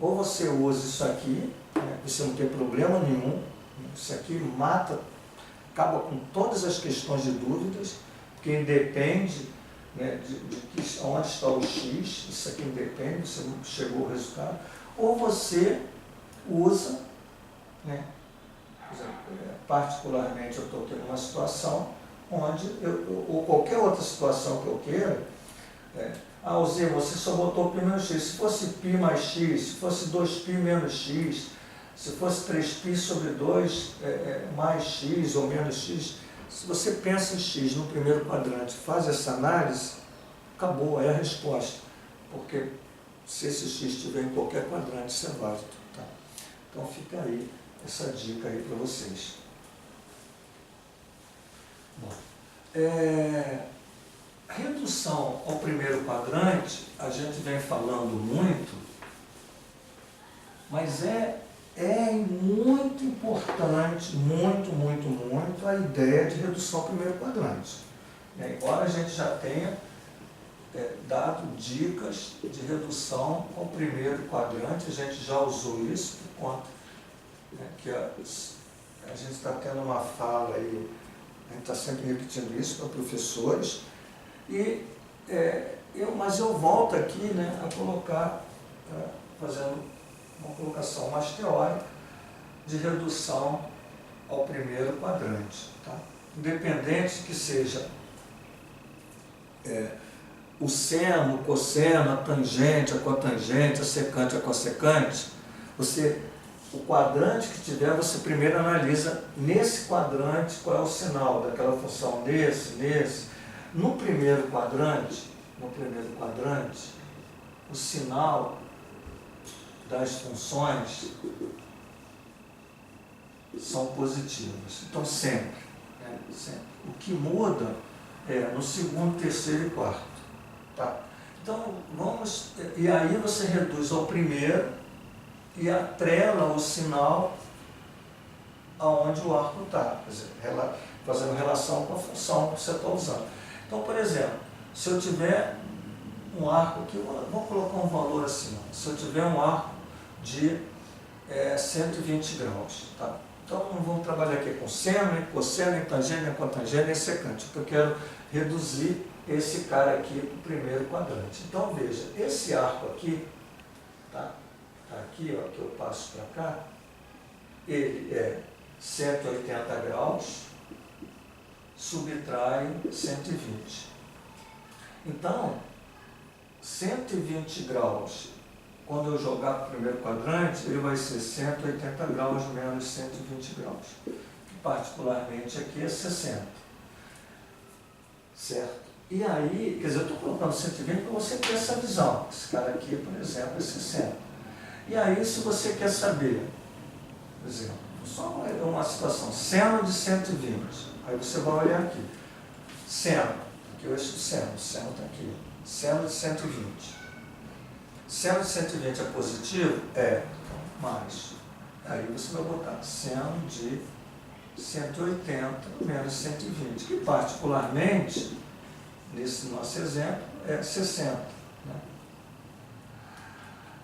Ou você usa isso aqui, né, você não tem problema nenhum, né, isso aqui mata, acaba com todas as questões de dúvidas, porque independe, né, de onde está o x, isso aqui independe, você não chegou ao resultado, ou você usa, né, particularmente eu estou tendo uma situação onde, ou qualquer outra situação que eu queira, Zé, você só botou o π menos x, se fosse π mais x, se fosse 2π menos x, se fosse 3π sobre 2 mais x ou menos x, se você pensa em x no primeiro quadrante, faz essa análise, acabou, é a resposta, porque se esse x estiver em qualquer quadrante, isso é válido. Tá? Então fica aí essa dica aí para vocês. Bom, redução ao primeiro quadrante, a gente vem falando muito, mas é muito importante, muito a ideia de redução ao primeiro quadrante. Embora a gente já tenha dado dicas de redução ao primeiro quadrante, a gente já usou isso por conta, né, que a gente está tendo uma fala aí, a gente está sempre repetindo isso para professores, mas eu volto aqui, né, a colocar, fazendo uma colocação mais teórica de redução ao primeiro quadrante. Tá? Independente que seja o seno, o cosseno, a tangente, a cotangente, a secante, a cossecante, o quadrante que tiver, você primeiro analisa nesse quadrante qual é o sinal daquela função, nesse. No primeiro quadrante, o sinal das funções são positivos. Então sempre, né? Sempre. O que muda é no segundo, terceiro e quarto. Tá? Então e aí você reduz ao primeiro e atrela o sinal aonde o arco está, quer dizer, fazendo relação com a função que você está usando. Então, por exemplo, se eu tiver um arco aqui, vou colocar um valor assim, se eu tiver um arco de 120 graus, tá? Então vamos trabalhar aqui com seno, cosseno, tangente, cotangente e secante, porque eu quero reduzir esse cara aqui para o primeiro quadrante. Então veja, esse arco aqui, tá aqui, ó, que eu passo para cá, ele é 180 graus, subtrai 120. Então, 120 graus, quando eu jogar para o primeiro quadrante, ele vai ser 180 graus menos 120 graus, que particularmente aqui é 60. Certo? E aí, quer dizer, eu estou colocando 120 para você ter essa visão. Esse cara aqui, por exemplo, é 60. E aí, se você quer saber, por exemplo, só uma situação, seno de 120. Aí você vai olhar aqui, seno, aqui eu acho o seno está aqui, seno de 120. Seno de 120 é positivo? É, mais. Aí você vai botar seno de 180 menos 120, que particularmente, nesse nosso exemplo, é 60. Né?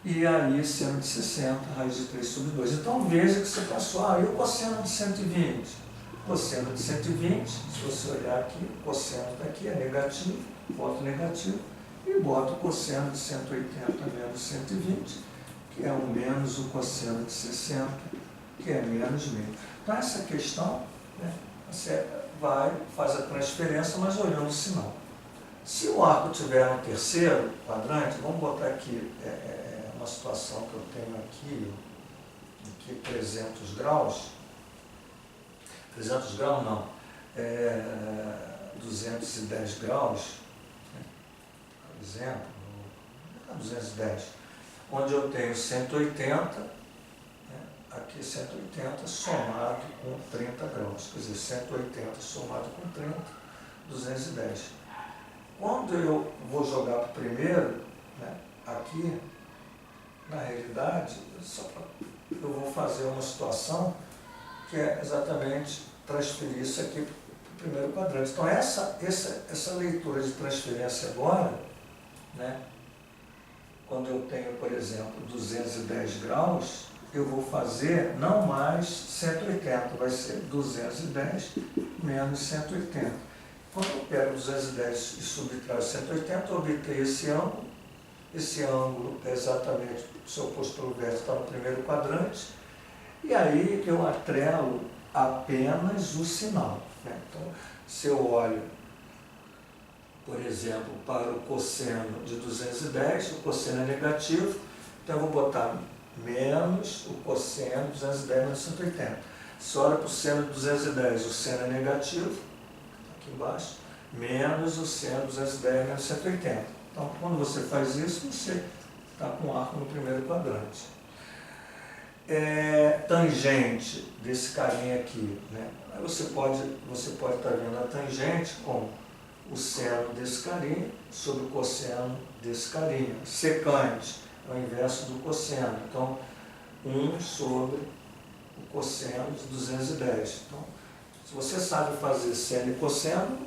E aí, seno de 60, raiz de 3 sobre 2. Então veja que você passou, e o cosseno de 120? Cosseno de 120, se você olhar aqui, o cosseno daqui é negativo, boto negativo, e boto o cosseno de 180 menos 120, que é o menos o cosseno de 60, que é menos meio. Então, essa questão, né, você faz a transferência, mas olhando o sinal. Se o arco estiver no terceiro quadrante, vamos botar aqui uma situação que eu tenho aqui 300 graus. 300 graus não, 210 graus, por exemplo, 210, onde eu tenho 180, aqui 180 somado com 30 graus, quer dizer, 180 somado com 30, 210. Quando eu vou jogar para o primeiro, né, aqui, na realidade, eu vou fazer uma situação que é exatamente transferir isso aqui para o primeiro quadrante. Então, essa leitura de transferência agora, né, quando eu tenho, por exemplo, 210 graus, eu vou fazer não mais 180, vai ser 210 menos 180. Quando eu pego 210 e subtraio 180, eu obtenho esse ângulo. Esse ângulo é exatamente, o seu oposto pelo vértice está no primeiro quadrante, e aí eu atrelo apenas o sinal, né? Então, se eu olho, por exemplo, para o cosseno de 210, o cosseno é negativo, então eu vou botar menos o cosseno de 210 menos 180. Se olha para o seno de 210, o seno é negativo, aqui embaixo, menos o seno de 210 menos 180. Então, quando você faz isso, você está com o arco no primeiro quadrante. Tangente desse carinha aqui, né? Aí você pode estar vendo a tangente com o seno desse carinha sobre o cosseno desse carinha. Secante é o inverso do cosseno. Então, 1 sobre o cosseno de 210. Então, se você sabe fazer seno e cosseno,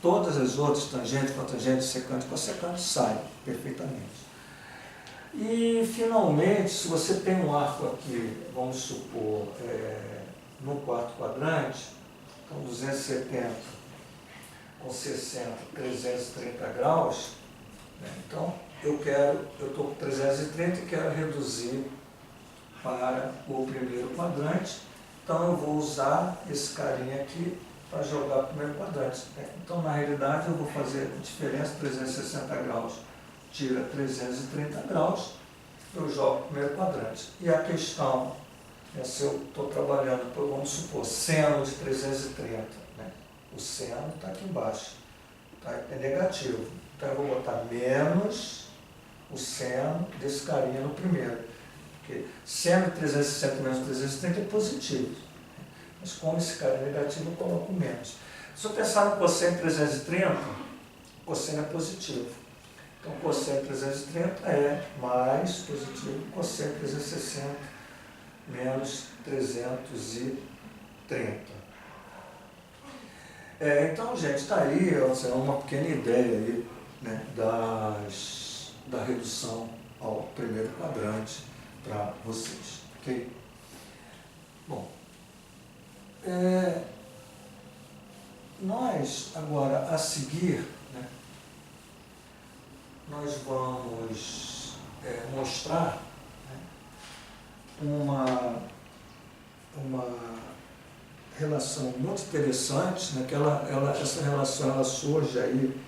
todas as outras, tangente, cotangente, secante, cossecante, saem perfeitamente. E, finalmente, se você tem um arco aqui, vamos supor, no quarto quadrante, então 270 com 60, 330 graus, né? Então eu estou com 330 e quero reduzir para o primeiro quadrante, então eu vou usar esse carinha aqui para jogar para o primeiro quadrante, né? Então, na realidade, eu vou fazer a diferença, 360 graus tira 330 graus, eu jogo para o primeiro quadrante. E a questão, né, se eu estou trabalhando, vamos supor, seno de 330, né? O seno está aqui embaixo, tá? É negativo. Então eu vou botar menos o seno desse carinha no primeiro. Porque seno de 360 menos 330 é positivo. Mas como esse cara é negativo, eu coloco menos. Se eu pensar no cosseno de 330, o cosseno é positivo. Então, o cosseno de 330 é mais positivo que o cosseno de 360 menos 330. Então, gente, está aí uma pequena ideia aí, né, da redução ao primeiro quadrante para vocês. Ok? Bom, nós agora a seguir, né, nós vamos mostrar, né, uma relação muito interessante, né, que essa relação ela surge aí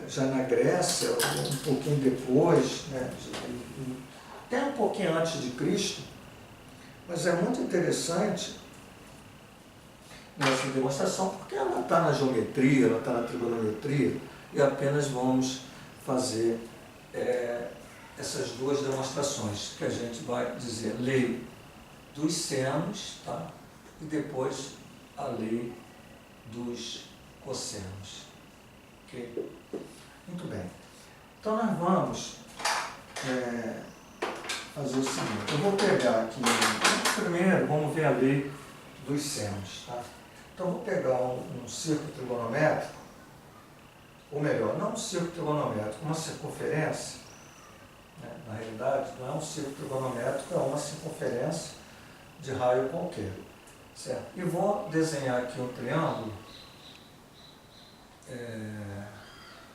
já na Grécia, um pouquinho depois, né, até um pouquinho antes de Cristo, mas é muito interessante nessa demonstração, porque ela está na geometria, ela está na trigonometria, e apenas vamos fazer essas duas demonstrações, que a gente vai dizer lei dos senos, tá? E depois a lei dos cossenos. Ok? Muito bem. Então nós vamos fazer o seguinte, eu vou pegar aqui, primeiro vamos ver a lei dos senos, tá? Então eu vou pegar um círculo trigonométrico, ou melhor, não um círculo trigonométrico, uma circunferência, né? Na realidade não é um círculo trigonométrico, é uma circunferência de raio qualquer. certo? E vou desenhar aqui um triângulo.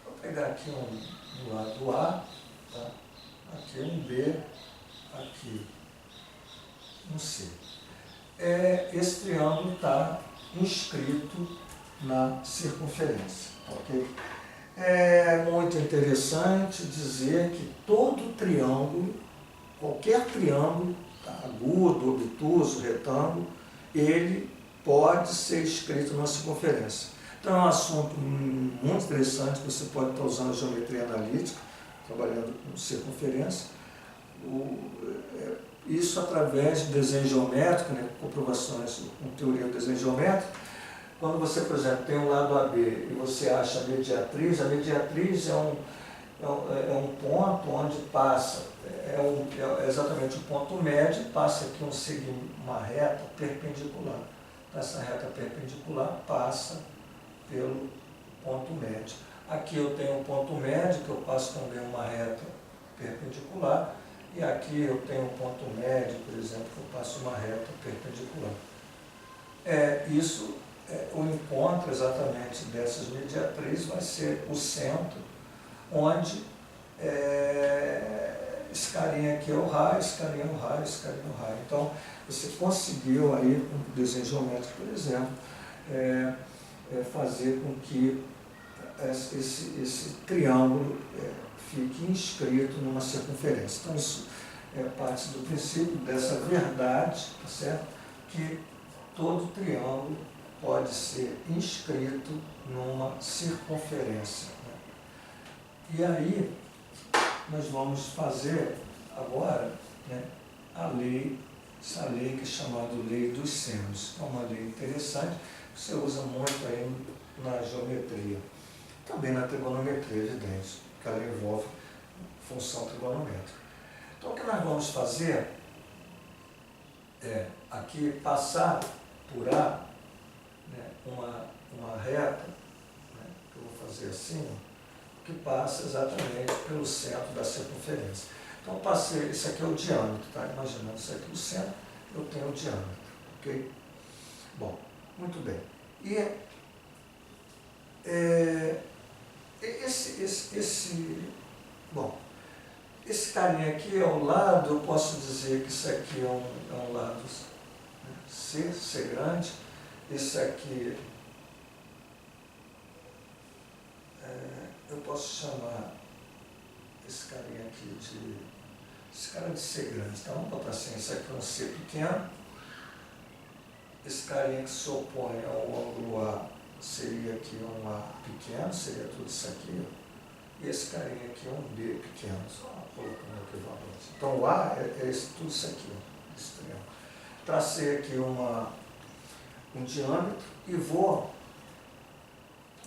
Vou pegar aqui do lado A, tá? Aqui um B, aqui um C. Esse triângulo está inscrito na circunferência, ok? É muito interessante dizer que todo triângulo, qualquer triângulo, tá, agudo, obtuso, retângulo, ele pode ser escrito na circunferência. Então é um assunto muito interessante, que você pode estar usando a geometria analítica, trabalhando com circunferência. Isso através de desenho geométrico, né, comprovações com teoria do desenho geométrico. Quando você, por exemplo, tem um lado AB e você acha a mediatriz é um ponto onde passa, é exatamente o ponto médio, passa aqui uma reta perpendicular. Essa reta perpendicular passa pelo ponto médio. Aqui eu tenho um ponto médio, que eu passo também uma reta perpendicular, e aqui eu tenho um ponto médio, por exemplo, que eu passo uma reta perpendicular. O encontro exatamente dessas mediatrizes vai ser o centro, onde esse carinha aqui é o raio, esse carinha é o raio, esse carinha é o raio. Então, você conseguiu aí, com o desenho geométrico, por exemplo, fazer com que esse triângulo fique inscrito numa circunferência. Então, isso é parte do princípio dessa verdade, tá certo? Que todo triângulo pode ser inscrito numa circunferência, né? E aí, nós vamos fazer agora, né, essa lei que é chamada Lei dos Senos. É uma lei interessante, que você usa muito aí na geometria. Também na trigonometria, evidente, porque ela envolve função trigonométrica. Então, o que nós vamos fazer é, aqui, passar por A, né, uma reta, né, que eu vou fazer assim, que passa exatamente pelo centro da circunferência. Então, passei, esse aqui é o diâmetro, tá? Imaginando isso aqui no centro, eu tenho o diâmetro, ok? Bom, muito bem. E esse carinha aqui é o lado, eu posso dizer que isso aqui é um lado, né, C grande, esse aqui eu posso chamar esse carinha aqui esse cara de C grande. Então vamos botar assim, esse aqui é um C pequeno, esse carinha que se opõe ao ângulo A seria aqui um A pequeno, seria tudo isso aqui, e esse carinha aqui é um B pequeno, só colocando aqui o equivalente. Então o A é tudo isso aqui, esse triângulo. Tracei aqui um diâmetro e vou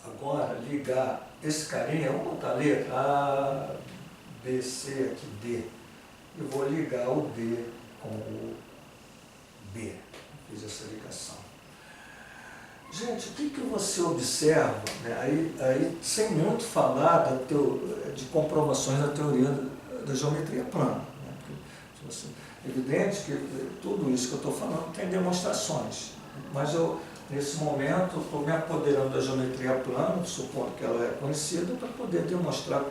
agora ligar esse carinha, vamos botar a letra A, B, C, aqui D, e vou ligar o D com o B. Fiz essa ligação. Gente, o que você observa, né, aí sem muito falar de comprovações da teoria da geometria plana, né? É evidente que tudo isso que eu estou falando tem demonstrações, mas eu, nesse momento, estou me apoderando da geometria plana, supondo que ela é conhecida, para poder demonstrar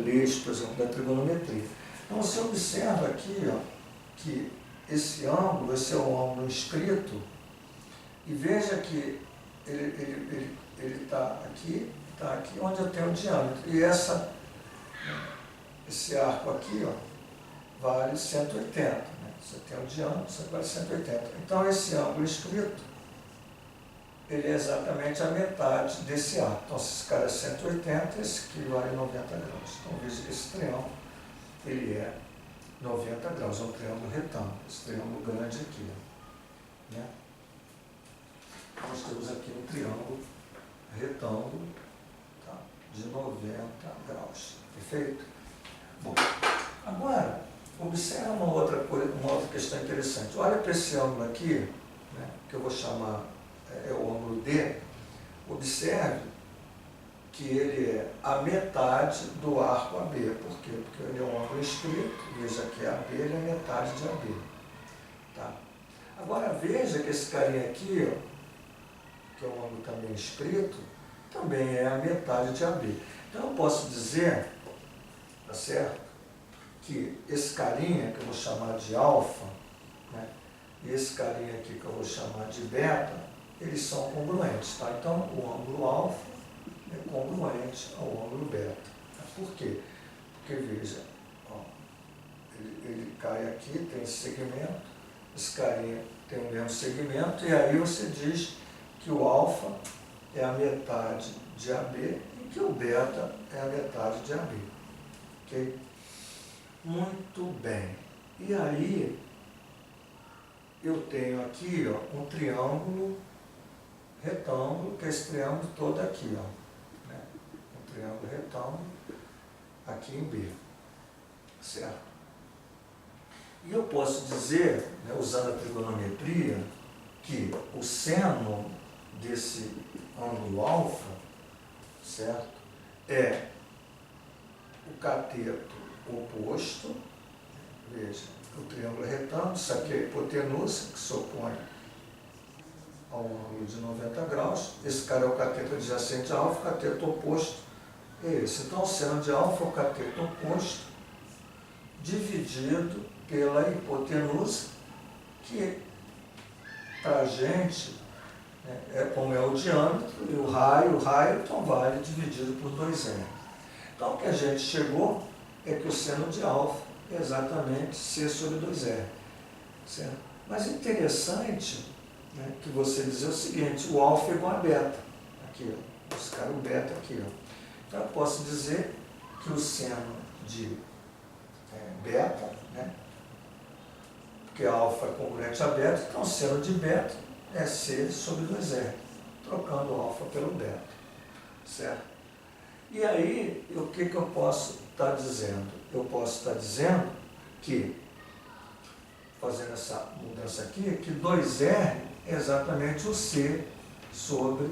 leis, por exemplo, da trigonometria. Então, você observa aqui, ó, que esse é o ângulo inscrito, e veja que ele está aqui, onde eu tenho o diâmetro. E esse arco aqui, ó, vale 180. Né? Você tem o diâmetro, você vale 180. Então, esse ângulo inscrito, ele é exatamente a metade desse arco. Então, se esse cara é 180, esse aqui vale 90 graus. Então, veja que esse triângulo, ele é 90 graus, é um triângulo retângulo, esse triângulo grande aqui, né? Nós temos aqui um triângulo retângulo, tá, de 90 graus, perfeito? Bom, agora, observa uma outra questão interessante. Olha para esse ângulo aqui, né, que eu vou chamar, é o ângulo D. Observe que ele é a metade do arco AB. Por quê? Porque ele é um ângulo inscrito, veja que AB ele é metade de AB. Tá? Agora veja que esse carinha aqui, ó, que é um ângulo também escrito, também é a metade de AB. Então eu posso dizer, tá certo, que esse carinha que eu vou chamar de alfa, né, e esse carinha aqui que eu vou chamar de beta, eles são congruentes, tá? Então o ângulo alfa é congruente ao ângulo beta. Por quê? Porque veja, ó, ele cai aqui, tem esse segmento, esse carinha tem o mesmo segmento, e aí você diz que o alfa é a metade de AB e que o beta é a metade de AB. Ok? Muito bem. E aí, eu tenho aqui, ó, um triângulo retângulo, que é esse triângulo todo aqui, ó, né? Um triângulo retângulo aqui em B. Certo? E eu posso dizer, né, usando a trigonometria, que o seno desse ângulo alfa, certo, é o cateto oposto, veja, o triângulo é retângulo, isso aqui é a hipotenusa, que se opõe ao ângulo de 90 graus, esse cara é o cateto adjacente a alfa, o cateto oposto é esse. Então o seno de alfa é o cateto oposto, dividido pela hipotenusa, que para a gente, né, é como é o diâmetro, e o raio, então vale dividido por 2r. Então o que a gente chegou é que o seno de alfa é exatamente C sobre 2r. Certo? Mas é interessante, né, que você dizer o seguinte, o alfa é igual a beta. Aqui, ó, buscar o beta aqui. Ó. Então eu posso dizer que o seno de beta, né, porque a alfa é congruente a beta, então o seno de beta é C sobre 2r, trocando o alfa pelo beta. Certo? E aí, o que eu posso estar dizendo? Eu posso estar dizendo que, fazendo essa mudança aqui, que 2r é exatamente o C sobre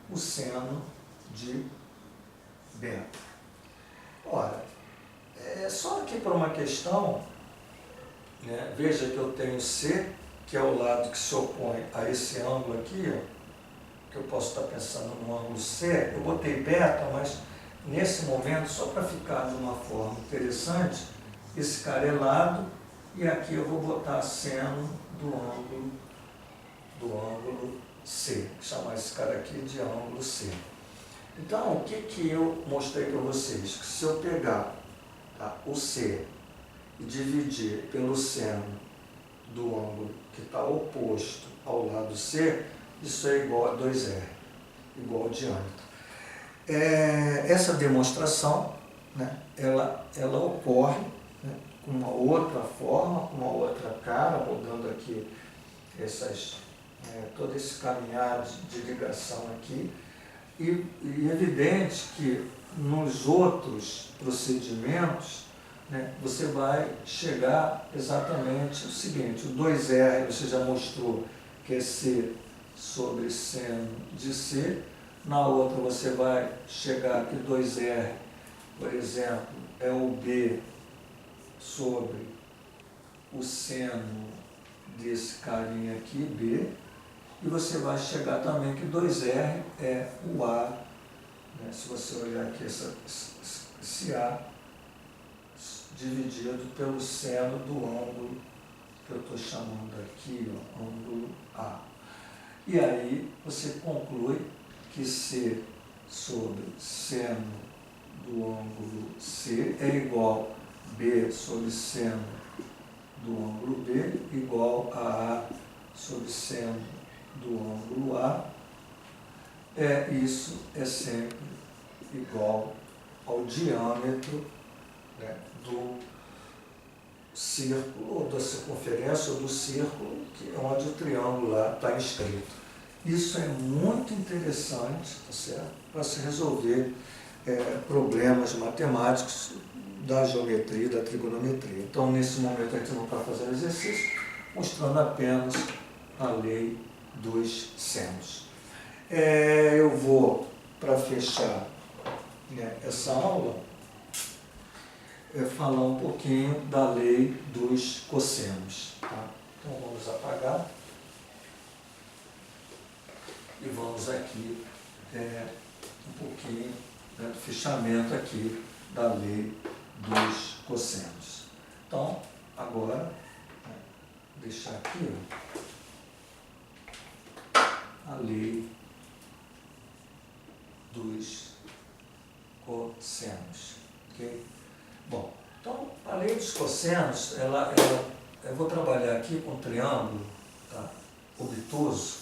o seno de beta. Ora, só aqui por uma questão, né, veja que eu tenho C, que é o lado que se opõe a esse ângulo aqui, ó, que eu posso estar pensando no ângulo C, eu botei beta, mas nesse momento, só para ficar de uma forma interessante, esse cara é lado, e aqui eu vou botar seno do ângulo C, chamar esse cara aqui de ângulo C. Então, o que eu mostrei para vocês? Que se eu pegar, tá, o C e dividir pelo seno do ângulo que está oposto ao lado C, isso é igual a 2r, igual ao diâmetro. Essa demonstração, né, ela ocorre, né, com uma outra forma, com uma outra cara, rodando aqui todo esse caminhar de ligação aqui, e evidente que nos outros procedimentos, né, você vai chegar exatamente o seguinte, o 2r você já mostrou que é C sobre seno de C, na outra você vai chegar que 2r, por exemplo, é o B sobre o seno desse carinha aqui, B, e você vai chegar também que 2r é o A, né, se você olhar aqui esse A, dividido pelo seno do ângulo que eu estou chamando aqui, ó, ângulo A. E aí você conclui que C sobre seno do ângulo C é igual a B sobre seno do ângulo B, igual a sobre seno do ângulo A. Isso é sempre igual ao diâmetro, né, do círculo, ou da circunferência, ou do círculo, que é onde o triângulo lá está inscrito. Isso é muito interessante, tá certo? Para se resolver problemas matemáticos da geometria, da trigonometria. Então, nesse momento, a gente não está fazendo exercício, mostrando apenas a lei dos senos. Eu vou, para fechar, né, essa aula, falar um pouquinho da lei dos cossenos. Tá? Então vamos apagar e vamos aqui um pouquinho do fichamento aqui da lei dos cossenos. Então, agora, deixar aqui a lei dos cossenos. Ok? Bom, então a lei dos cossenos, eu vou trabalhar aqui com um triângulo, tá, obtuso,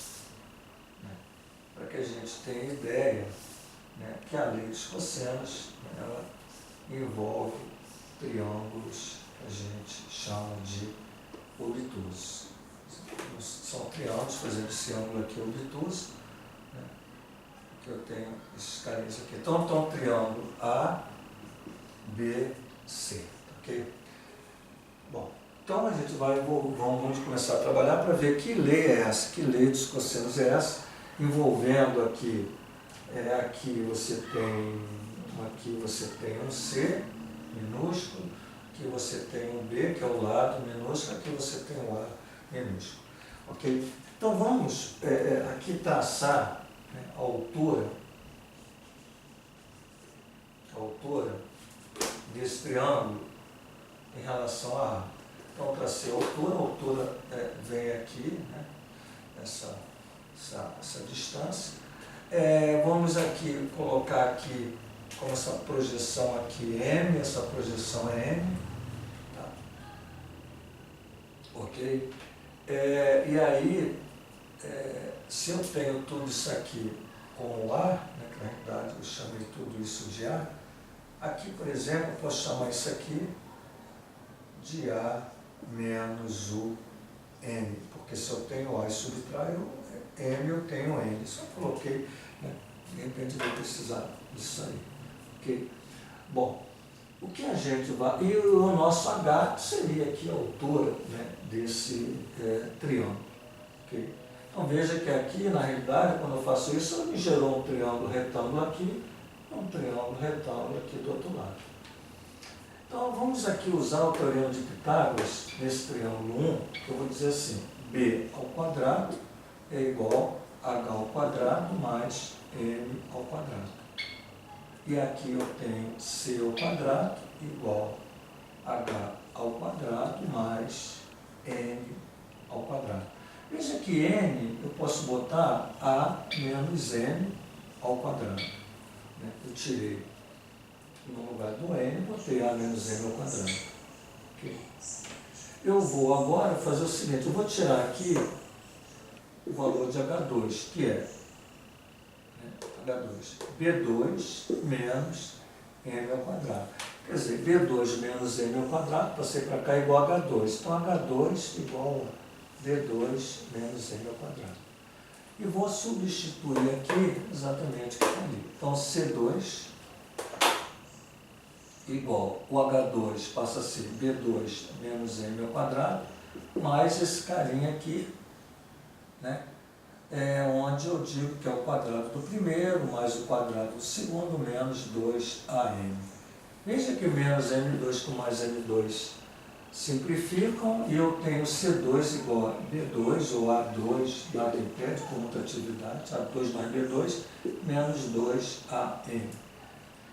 né, para que a gente tenha ideia, né, que a lei dos cossenos, né, ela envolve triângulos que a gente chama de obtusos. São triângulos, por exemplo, esse ângulo aqui é obtuso, né, que eu tenho esses carinhos aqui. Então, um triângulo A, B, C, ok? Bom, então a gente vamos começar a trabalhar para ver que lei é essa, que lei dos cossenos é essa, envolvendo aqui, aqui você tem um C minúsculo, aqui você tem um B, que é o lado minúsculo, aqui você tem um A minúsculo, ok? Então vamos aqui traçar, né, a altura desse triângulo em relação a A. Então, tracei a altura vem aqui, né, essa distância. Vamos aqui colocar aqui, como essa projeção aqui M, essa projeção é M, tá? Ok? E aí, se eu tenho tudo isso aqui com o A, né, que na realidade eu chamei tudo isso de A, aqui, por exemplo, eu posso chamar isso aqui de A menos o M, porque se eu tenho A e subtraio M, eu tenho N. Só coloquei, né? De repente vai precisar disso aí. Okay? Bom, o que a gente vai... E o nosso H seria aqui a altura, né, desse triângulo. Okay? Então veja que aqui, na realidade, quando eu faço isso, ele me gerou um triângulo retângulo aqui, um triângulo retângulo aqui do outro lado. Então vamos aqui usar o teorema de Pitágoras nesse triângulo 1, que eu vou dizer assim, B ao quadrado é igual a H ao quadrado mais M ao quadrado. E aqui eu tenho C ao quadrado igual a H ao quadrado mais M ao quadrado. Veja que N eu posso botar A menos M ao quadrado. Eu tirei no lugar do N, botei A menos M ao quadrado. Okay. Eu vou agora fazer o seguinte, eu vou tirar aqui o valor de H2, que é, né, H2, B2 menos M ao quadrado. Quer dizer, B2 menos M ao quadrado, passei para cá igual a H2. Então, H2 igual a B2 menos M ao quadrado. E vou substituir aqui exatamente o que está ali. Então, C2 igual, o H2 passa a ser B2 menos M ao quadrado, mais esse carinha aqui, né, onde eu digo que é o quadrado do primeiro, mais o quadrado do segundo, menos 2AM. Veja que o menos M2 com mais M2 simplificam e eu tenho C2 igual a B2 ou A2, nada impede, por mutatividade, A2 mais B2, menos 2AM.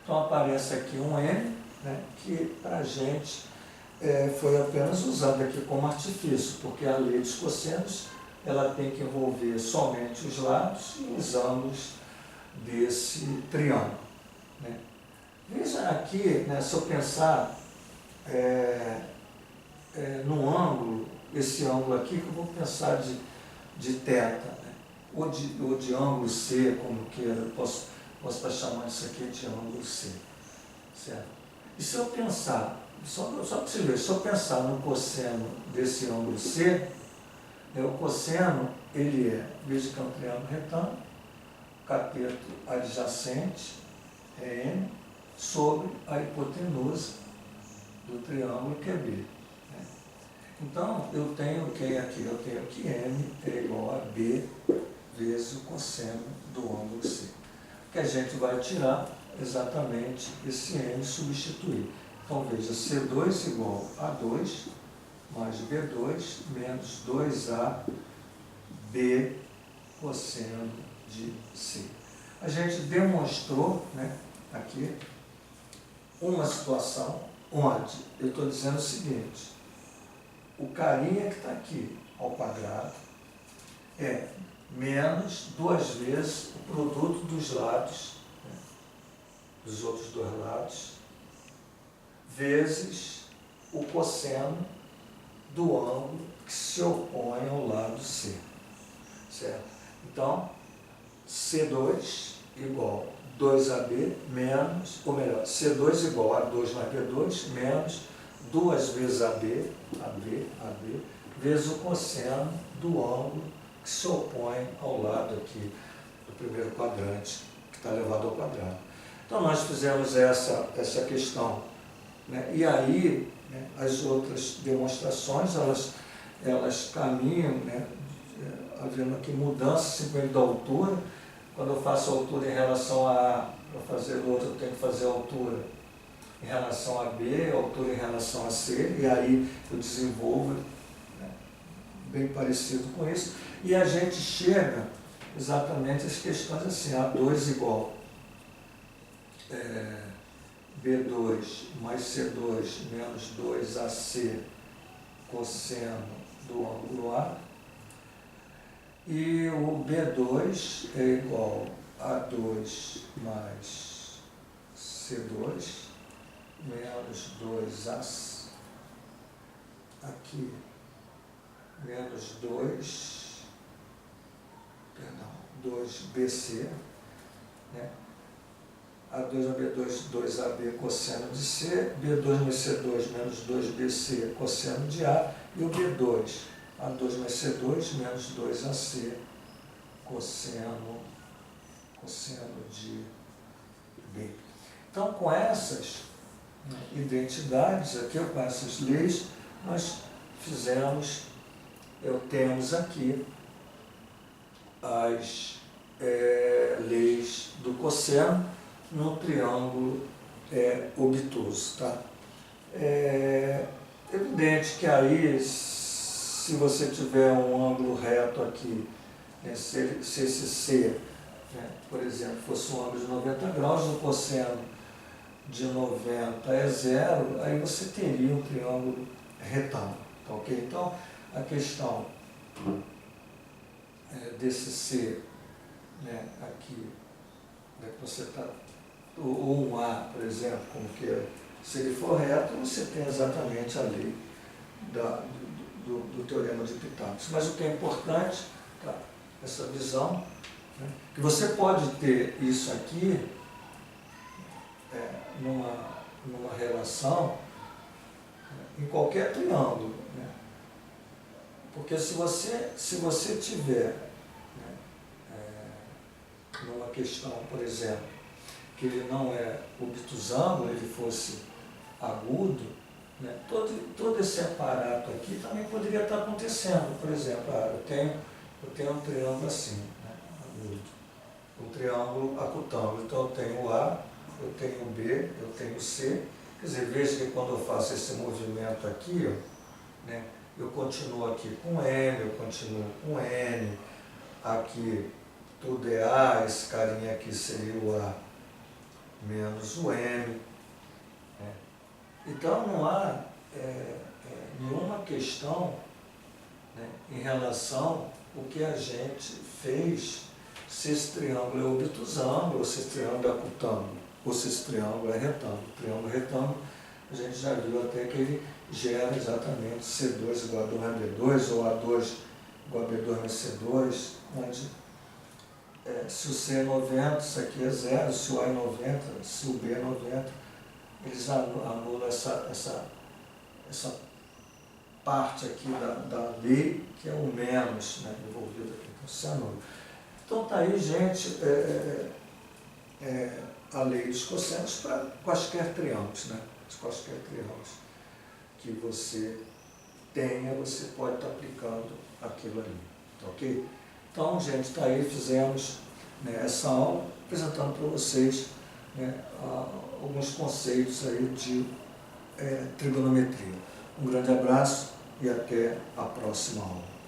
Então aparece aqui um M, né, que para a gente foi apenas usado aqui como artifício, porque a lei dos cossenos ela tem que envolver somente os lados e os ângulos desse triângulo. Né. Veja aqui, né, se eu pensar no ângulo, esse ângulo aqui, que eu vou pensar de θ, né, ou de ângulo C, como queira, eu posso estar chamando isso aqui de ângulo C. Certo? E se eu pensar, só para você ver, se eu pensar no cosseno desse ângulo C, o cosseno, ele veja que é um triângulo retângulo, cateto adjacente, é M, sobre a hipotenusa do triângulo que é B. Né? Então, eu tenho quem aqui? Eu tenho que M é igual a B vezes o cosseno do ângulo C. Que a gente vai tirar exatamente esse M e substituir. Então veja, C2 igual a 2 mais B2 menos 2AB cosseno de C. A gente demonstrou, né, aqui uma situação onde eu estou dizendo o seguinte: o carinha que está aqui ao quadrado é menos 2 vezes o produto dos lados, né, dos outros dois lados, vezes o cosseno do ângulo que se opõe ao lado C. Certo? Então, C2 igual 2AB menos, ou melhor, C2 igual a 2 mais B2 menos 2 vezes AB, vezes o cosseno do ângulo que se opõe ao lado aqui do primeiro quadrante, que está elevado ao quadrado. Então, nós fizemos essa questão, né? E aí, né, as outras demonstrações, elas caminham, né, havendo aqui mudança simplesmente da altura. Quando eu faço a altura em relação a A, para fazer o outro eu tenho que fazer a altura em relação a B, a altura em relação a C, e aí eu desenvolvo, né, bem parecido com isso, e a gente chega exatamente às questões assim: A2 igual B2 mais C2 menos 2AC cosseno do ângulo A, e o B2 é igual a 2 mais C2 menos 2A aqui menos 2BC, né? A2 a B2, 2AB cosseno de C, B2 mais C2 menos 2BC cosseno de A, e o B2, A2 mais C2 menos 2AC cosseno de B. Então, com essas, né, identidades aqui, com essas leis, nós temos aqui as leis do cosseno no triângulo obtuso. Tá? É evidente que aí, se você tiver um ângulo reto aqui, né, se esse C, né, por exemplo, fosse um ângulo de 90 graus, o cosseno de 90 é zero, aí você teria um triângulo retângulo. Tá, ok? Então, a questão desse C, né, aqui, né, que você está, ou um A, por exemplo, como que se ele for reto, você tem exatamente a lei do teorema de Pitágoras. Mas o que é importante, tá, essa visão, né, que você pode ter isso aqui numa relação, né, em qualquer triângulo, né? Porque se você tiver, né, numa questão, por exemplo, que ele não é obtusângulo, ele fosse agudo, né, todo esse aparato aqui também poderia estar acontecendo. Por exemplo, eu tenho um triângulo assim, né, agudo, um triângulo acutângulo. Então eu tenho o A, eu tenho o B, eu tenho o C. Quer dizer, veja que quando eu faço esse movimento aqui, ó, né, eu continuo aqui com M, eu continuo com N, aqui tudo é A, esse carinha aqui seria o A menos o M. Né? Então não há nenhuma questão, né, em relação ao que a gente fez, se esse triângulo é obtusângulo, ou se esse triângulo é acutângulo, ou se esse triângulo é retângulo. O triângulo retângulo, a gente já viu até que ele gera exatamente C2 igual a 2 mais B2, ou A2 igual a B2 mais C2, onde se o C é 90, isso aqui é zero, se o A é 90, se o B é 90, eles anulam essa parte aqui da lei, que é o menos, né, envolvido aqui, então se anula. Então está aí, gente, a lei dos cossenos para quaisquer triângulos, né? Quaisquer triângulos que você tenha, você pode estar aplicando aquilo ali, tá, ok? Então, gente, está aí, fizemos, né, essa aula, apresentando para vocês, né, alguns conceitos aí de trigonometria. Um grande abraço e até a próxima aula.